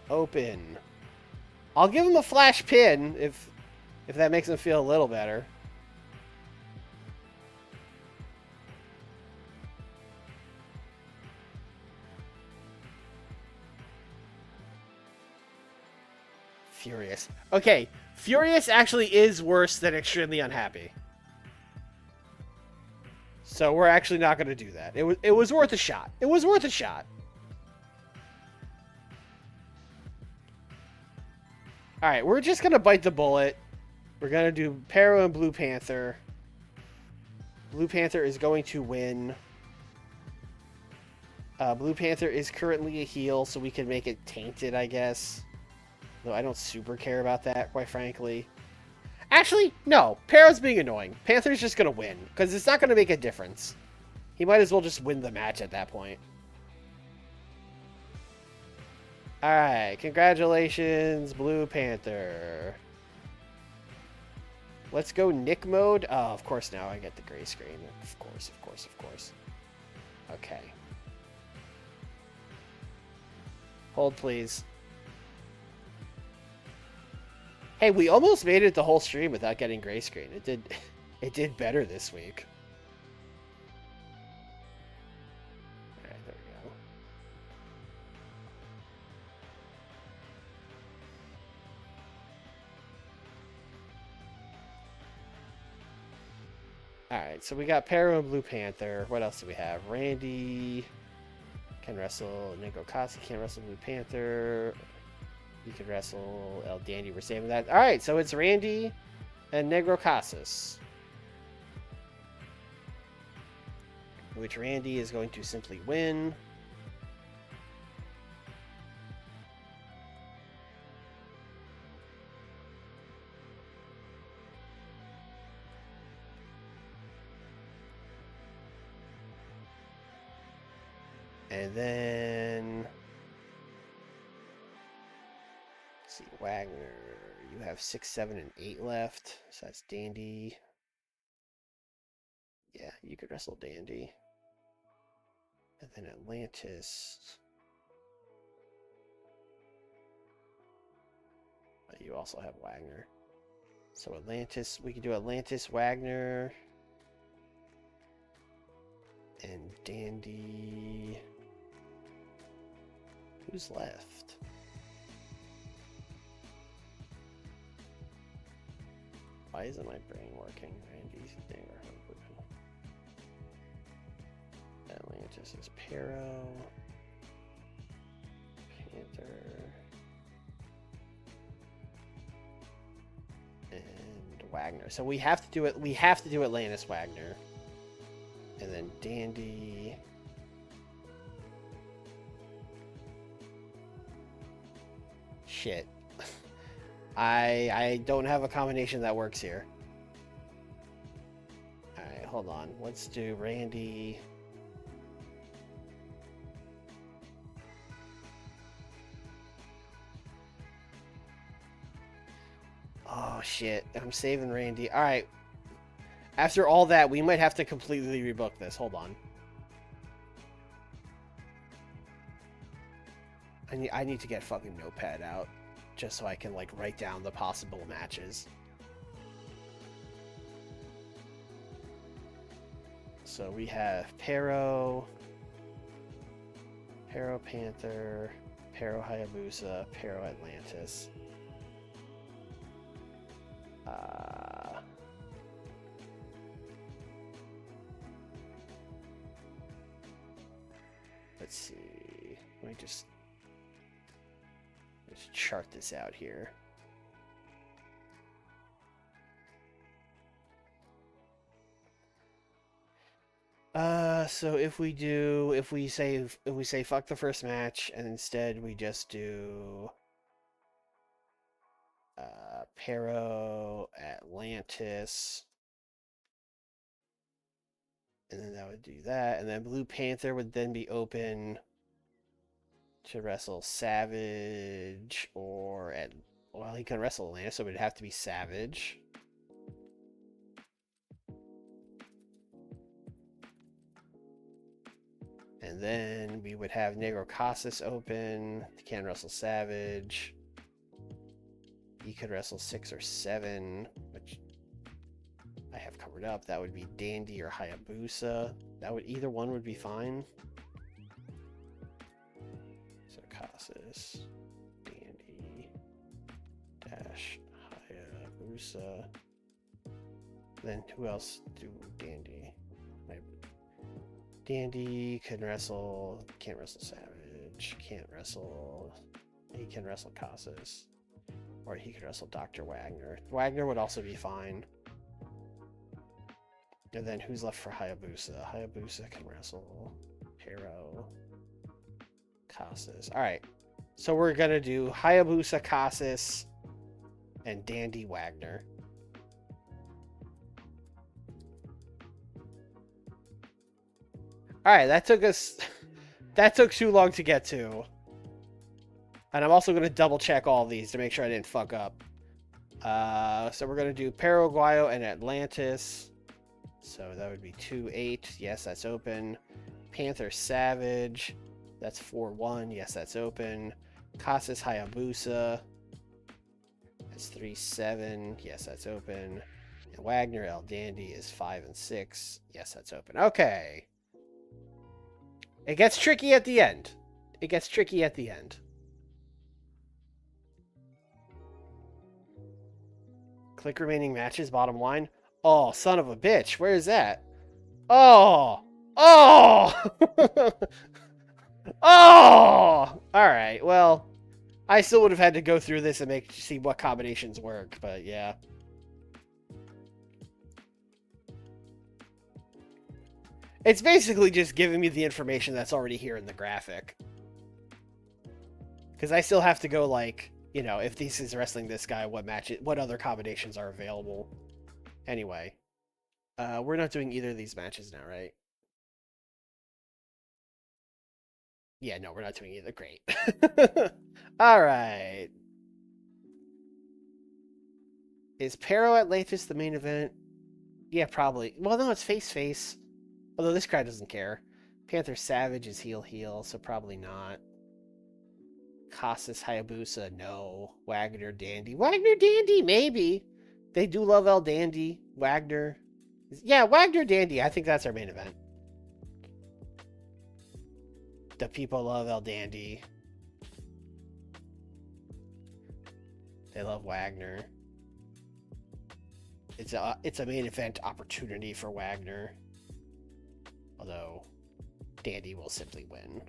Open. I'll give him a flash pin if that makes him feel a little better. Furious. Okay, Furious actually is worse than extremely unhappy. So we're actually not going to do that. It was worth a shot. It was worth a shot. All right, we're just going to bite the bullet. We're going to do Pero and Blue Panther. Blue Panther is going to win. Blue Panther is currently a heel, so we can make it tainted, I guess. Though I don't super care about that, quite frankly. Actually, no. Pero's being annoying. Panther's just going to win, because it's not going to make a difference. He might as well just win the match at that point. Alright, congratulations, Blue Panther. Let's go Nick mode. Oh, of course now I get the gray screen. Of course, of course, of course. Okay. Hold, please. Hey, we almost made it the whole stream without getting gray screen. It did better this week. Alright, there we go. Alright, so we got Pero and Blue Panther. What else do we have? Randy can wrestle Negro Casa, can't wrestle Blue Panther. You could wrestle El Dandy. We're saving that. All right, so it's Randy and Negro Casas, which Randy is going to simply win. And then... let's see, Wagner. You have 6, 7, and 8 left. So that's Dandy. Yeah, you could wrestle Dandy. And then Atlantis. You also have Wagner. So Atlantis, we can do Atlantis, Wagner, and Dandy. Who's left? Why isn't my brain working? Randy's Atlantis is Pero, Panther, and Wagner. So we have to do it. We have to do Atlantis, Wagner, and then Dandy. Shit. I don't have a combination that works here. Alright, hold on. Let's do Randy. Oh shit. I'm saving Randy. Alright. After all that, we might have to completely rebook this. Hold on. I need to get fucking Notepad out. Just so I can, like, write down the possible matches. So we have Pero Panther, Pero Hayabusa, Pero Atlantis. Let's see. Let me just chart this out here. So if we say fuck the first match and instead we just do Pero Atlantis, and then that would do that, and then Blue Panther would then be open to wrestle Savage, or well, he can wrestle Atlantis, so it would have to be Savage. And then we would have Negro Casas open. He can wrestle Savage. He could wrestle 6 or 7, which I have covered up. That would be Dandy or Hayabusa. Either one would be fine. So Casas, Dandy, dash Hayabusa. Then who else do Dandy? Dandy can wrestle, can't wrestle Savage, can't wrestle, he can wrestle Casas, or he could wrestle Dr. Wagner. Wagner would also be fine. And then who's left for Hayabusa? Hayabusa can wrestle Pero, Casas. Alright, so we're gonna do Hayabusa, Casas, and Dandy Wagner. Alright, that took too long to get to. And I'm also going to double check all these to make sure I didn't fuck up. So we're going to do Paraguayo and Atlantis. So that would be 2-8. Yes, that's open. Panther Savage. That's 4-1. Yes, that's open. Casas Hayabusa. That's 3-7. Yes, that's open. And Wagner El Dandy is 5-6. Yes, that's open. Okay. It gets tricky at the end. It gets tricky at the end. Click remaining matches, bottom line. Oh, son of a bitch. Where is that? Oh! Oh! Oh! Alright, well, I still would have had to go through this and see what combinations work, but yeah. It's basically just giving me the information that's already here in the graphic. Because I still have to go, like, you know, if this is wrestling this guy, what other combinations are available. Anyway, we're not doing either of these matches now, right? Yeah, no, we're not doing either. Great. All right. Is Pero Atlantis the main event? Yeah, probably. Well, no, it's face-face. Although this crowd doesn't care. Panther Savage is heel, so probably not. Casas Hayabusa, no. Wagner Dandy. Wagner Dandy, maybe. They do love El Dandy. Wagner. Yeah, Wagner Dandy. I think that's our main event. The people love El Dandy. They love Wagner. It's a main event opportunity for Wagner. Although Dandy will simply win.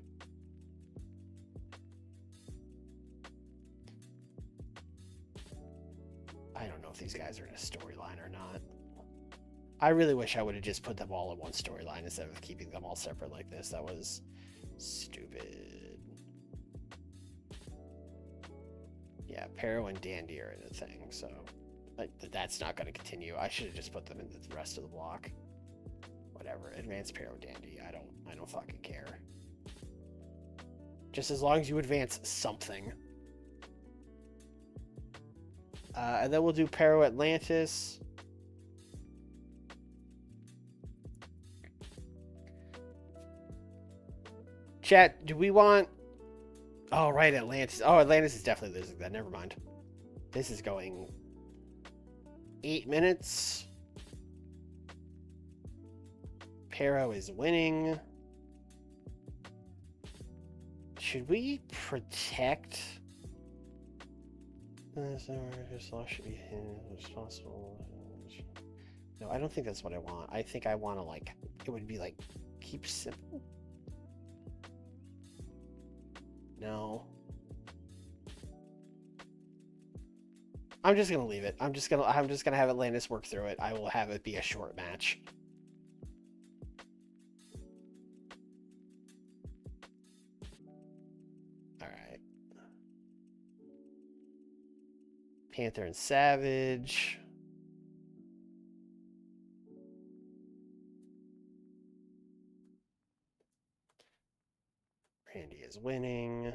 I don't know if these guys are in a storyline or not. I really wish I would have just put them all in one storyline instead of keeping them all separate like this. That was stupid. Yeah, Pero and Dandy are in the thing, so that's not going to continue. I should have just put them in the rest of the block. Whatever. Advance Pero Dandy. I don't fucking care. Just as long as you advance something. And then we'll do Pero Atlantis. Chat, do we want... Oh, right, Atlantis. Oh, Atlantis is definitely losing that. Never mind. This is going 8 minutes. Pero is winning. Should we protect... His loss should be responsible. No, I don't think that's what I want. I think I want to, like, it would be like, keep simple. No. I'm just gonna leave it. I'm just gonna have Atlantis work through it. I will have it be a short match. Alright. Panther and Savage. Randy is winning.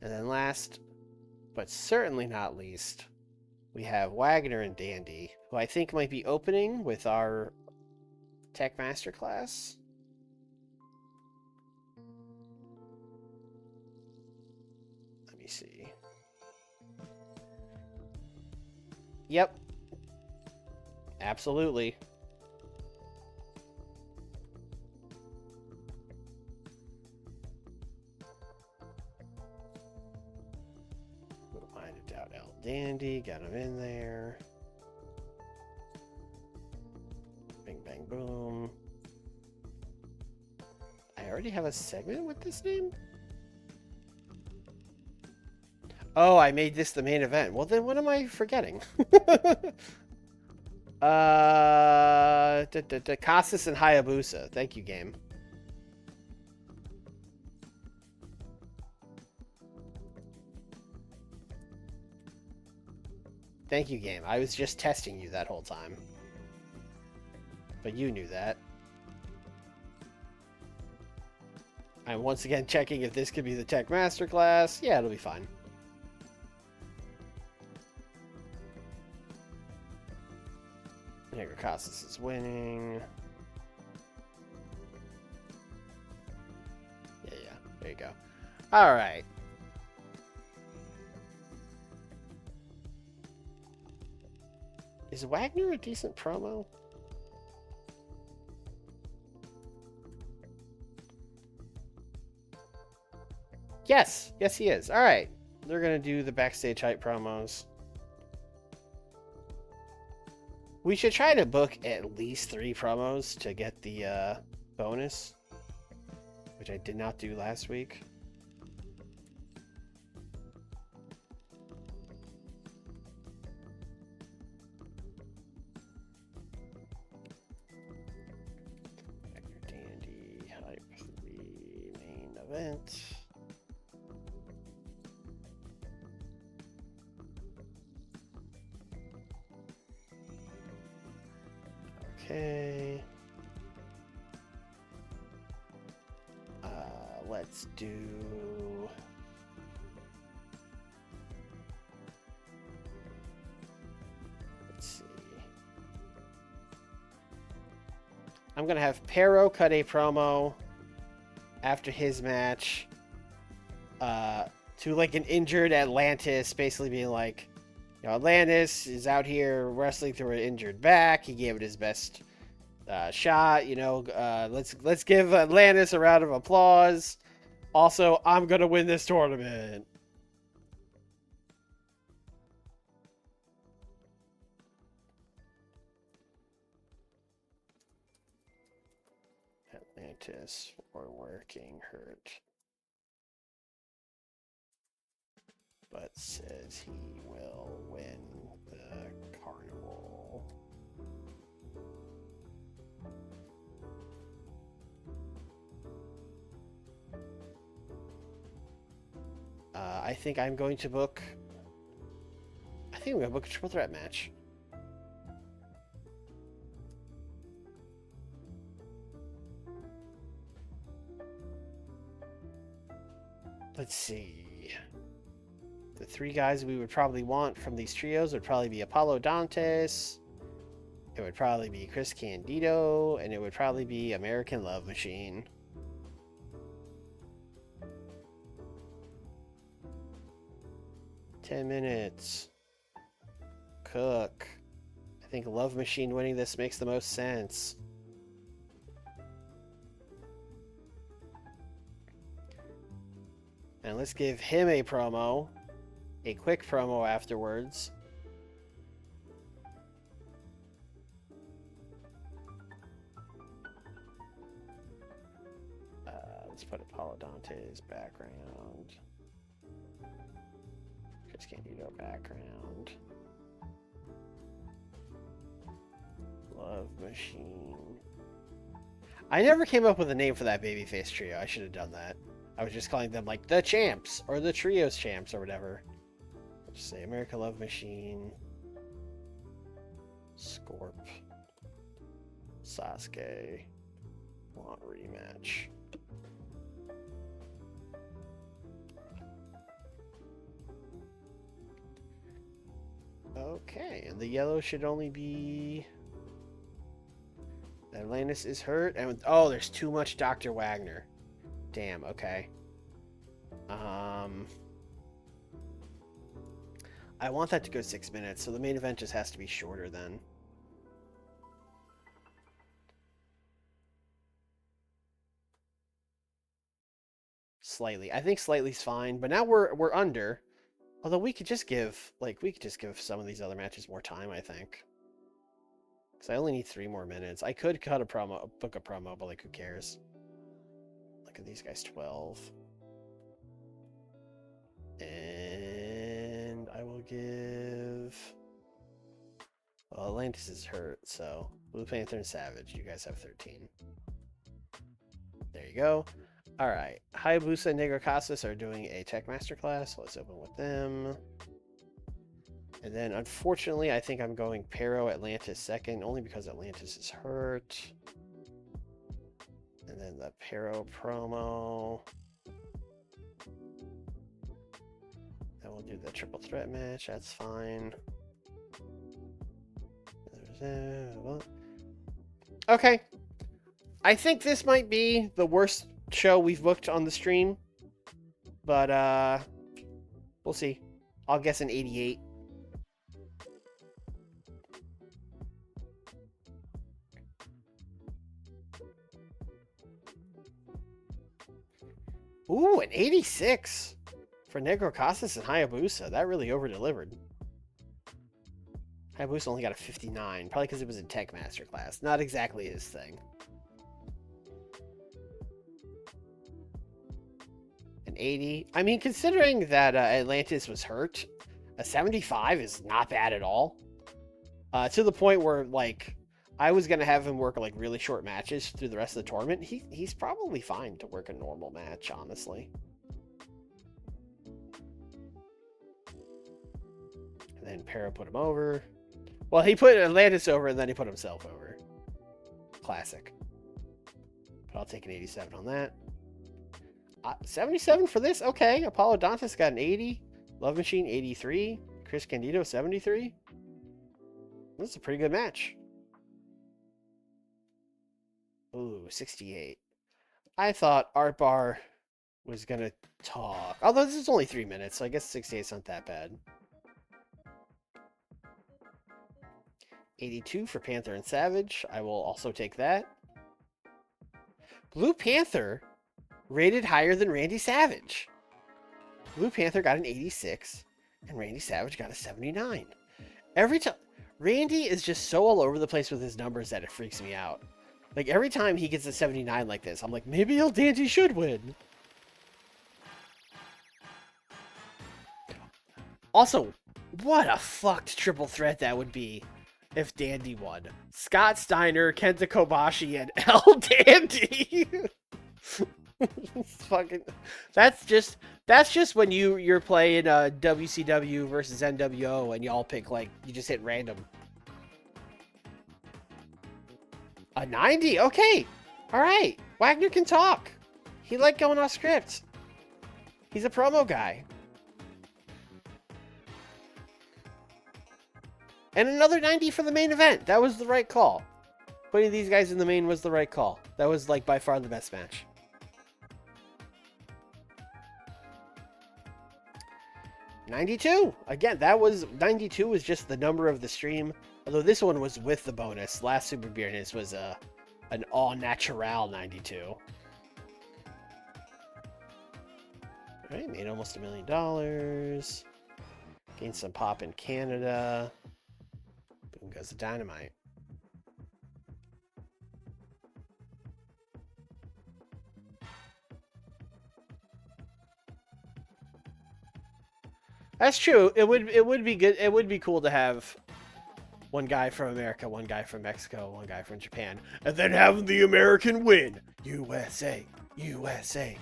And then last, but certainly not least, we have Wagner and Dandy, who I think might be opening with our Tech Masterclass. Let me see. Yep. Absolutely. Find it out. El Dandy, got him in there. Bing, bang, boom. I already have a segment with this name? Oh, I made this the main event. Well, then what am I forgetting? Casas and Hayabusa. Thank you, game. Thank you, game. I was just testing you that whole time. But you knew that. I'm once again checking if this could be the Tech Masterclass. Yeah, it'll be fine. Negro Casas is winning. Yeah, there you go. All right. Is Wagner a decent promo? Yes, he is. All right. They're going to do the backstage hype promos. We should try to book at least 3 promos to get the bonus, which I did not do last week. Dandy hype the main event. Okay. Let's do... Let's see. I'm going to have Pero cut a promo after his match to like an injured Atlantis, basically being like, you know, Atlantis is out here wrestling through an injured back. He gave it his best shot. You know, let's give Atlantis a round of applause. Also, I'm gonna win this tournament. Atlantis for working hurt, but says he will win the carnival. I think I'm going to book... I think I'm going to book a triple threat match. Let's see. The three guys we would probably want from these trios would probably be Apollo Dantes, it would probably be Chris Candido, and it would probably be American Love Machine. Minutes. Cook. I think Love Machine winning this makes the most sense. And let's give him a promo. A quick promo afterwards. Let's put Apollo Dante's background. Chris Candido background. Love Machine. I never came up with a name for that babyface trio. I should have done that. I was just calling them like the champs or the trios champs or whatever. I'll just say America Love Machine, Scorp, Sasuke, want rematch. Okay, and the yellow should only be... Atlantis is hurt, and oh, there's too much Dr. Wagner. Damn, okay. I want that to go 6 minutes, so the main event just has to be shorter then. Slightly. I think slightly's fine, but now we're under. Although we could just give some of these other matches more time, I think. Because I only need 3 more minutes. I could cut a promo, book a promo, but like, who cares? Look at these guys, 12. And I will give... Well, Atlantis is hurt, so Blue Panther and Savage, you guys have 13. There you go. Alright, Hayabusa and Negro Casas are doing a Tech Masterclass. Let's open with them. And then, unfortunately, I think I'm going Pero Atlantis second, only because Atlantis is hurt. And then the Pero promo. Then we'll do the triple threat match, that's fine. Okay. I think this might be the worst show we've booked on the stream. But, we'll see. I'll guess an 88. Ooh, an 86 for Negro Casas and Hayabusa. That really over-delivered. Hayabusa only got a 59, probably because it was a Tech Masterclass. Not exactly his thing. An 80. I mean, considering that Atlantis was hurt, a 75 is not bad at all. To the point where, like, I was going to have him work, like, really short matches through the rest of the tournament. He's probably fine to work a normal match, honestly. And then Para put him over. Well, he put Atlantis over, and then he put himself over. classic. But I'll take an 87 on that. 77 for this? Okay. Apollo Dantas got an 80. Love Machine, 83. Chris Candido, 73. This is a pretty good match. Ooh, 68. I thought Art Bar was going to talk. Although this is only 3 minutes, so I guess 68's not that bad. 82 for Panther and Savage. I will also take that. Blue Panther rated higher than Randy Savage. Blue Panther got an 86, and Randy Savage got a 79. Every time... Randy is just so all over the place with his numbers that it freaks me out. Like, every time he gets a 79 like this, I'm like, maybe El Dandy should win. Also, what a fucked triple threat that would be if Dandy won. Scott Steiner, Kenta Kobashi, and El Dandy. Fucking, that's just when you're playing WCW versus NWO and y'all pick, like, you just hit random. A 90? Okay. All right. Wagner can talk. He liked going off script. He's a promo guy. And another 90 for the main event. That was the right call. Putting these guys in the main was the right call. That was, like, by far the best match. $92. Again, that was... 92 was just the number of the stream. Although this one was with the bonus. Last Super Viernes was an all-natural 92. Alright, made almost $1 million. Gained some pop in Canada. Boom goes the Dynamite. That's true. It would be good. It would be cool to have one guy from America, one guy from Mexico, one guy from Japan, and then have the American win. USA, USA.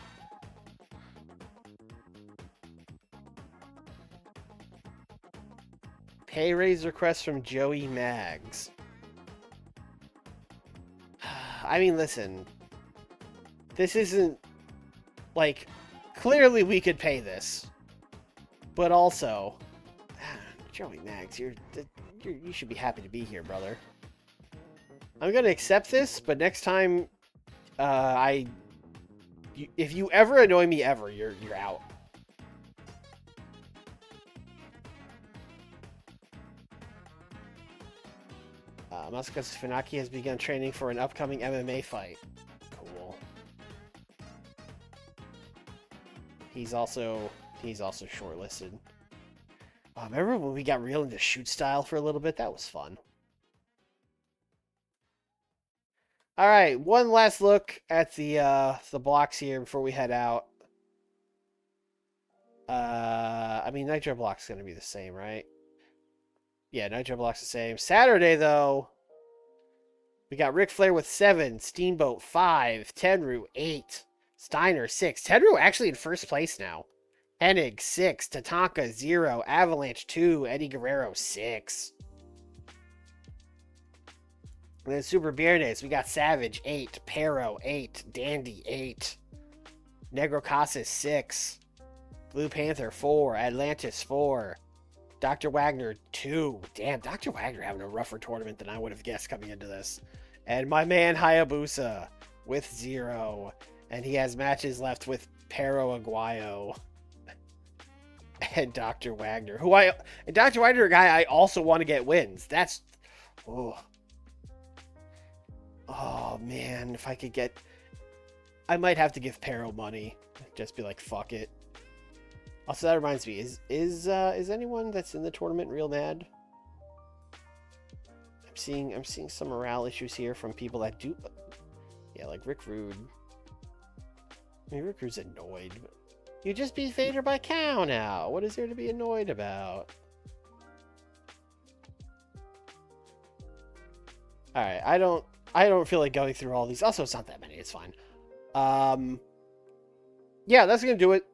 Pay raise request from Joey Maggs. I mean, listen. This isn't, like, clearly we could pay this. But also, Joey Maggs, you should be happy to be here, brother. I'm gonna accept this, but next time, if you ever annoy me ever, you're out. Masakatsu Funaki has begun training for an upcoming MMA fight. Cool. He's also shortlisted. Remember when we got real into shoot style for a little bit? That was fun. All right, one last look at the blocks here before we head out. I mean, Nitro block's gonna be the same, right? Yeah, Nitro block's the same. Saturday though, we got Ric Flair with 7, Steamboat 5, Tenryu 8, Steiner 6. Tenryu actually in first place now. Hennig 6, Tatanka 0, Avalanche 2, Eddie Guerrero 6. And then Super Viernes, we got Savage 8, Pero 8, Dandy 8, Negro Casas 6, Blue Panther 4, Atlantis 4, Dr. Wagner 2. Damn, Dr. Wagner having a rougher tournament than I would have guessed coming into this. And my man Hayabusa with 0. And he has matches left with Pero Aguayo and Dr. Wagner, and Dr. Wagner, a guy I also want to get wins. That's, oh man, if I could get, I might have to give Pero money. Just be like, fuck it. Also, that reminds me, is anyone that's in the tournament real mad? I'm seeing some morale issues here from people that do, yeah, like Rick Rude. I mean, Rick Rude's annoyed. You just beat Vader by cow now. What is there to be annoyed about? All right, I don't feel like going through all these. Also, it's not that many. It's fine. Yeah, that's gonna do it.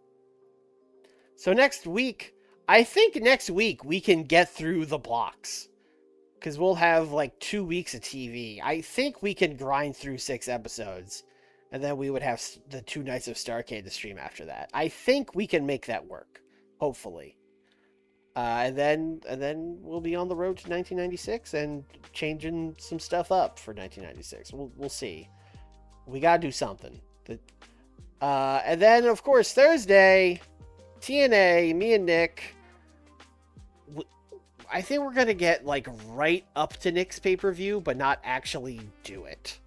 So next week, I think next week we can get through the blocks, because we'll have like 2 weeks of TV. I think we can grind through 6 episodes, and then we would have the 2 nights of Starrcade to stream after that. I think we can make that work, hopefully. And then we'll be on the road to 1996 and changing some stuff up for 1996. We'll see. We gotta do something. And then of course Thursday, TNA, me and Nick. I think we're gonna get like right up to Nick's pay-per-view, but not actually do it.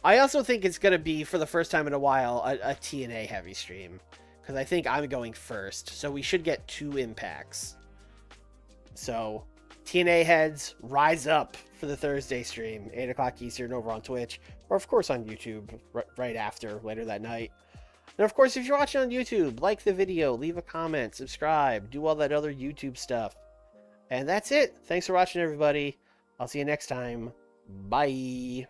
I also think it's gonna be, for the first time in a while, a TNA heavy stream, because I think I'm going first, so we should get 2 impacts. So, TNA heads, rise up for the Thursday stream, 8 o'clock Eastern over on Twitch, or of course on YouTube right after, later that night. And of course, if you're watching on YouTube, like the video, leave a comment, subscribe, do all that other YouTube stuff. And that's it. Thanks for watching, everybody. I'll see you next time. Bye.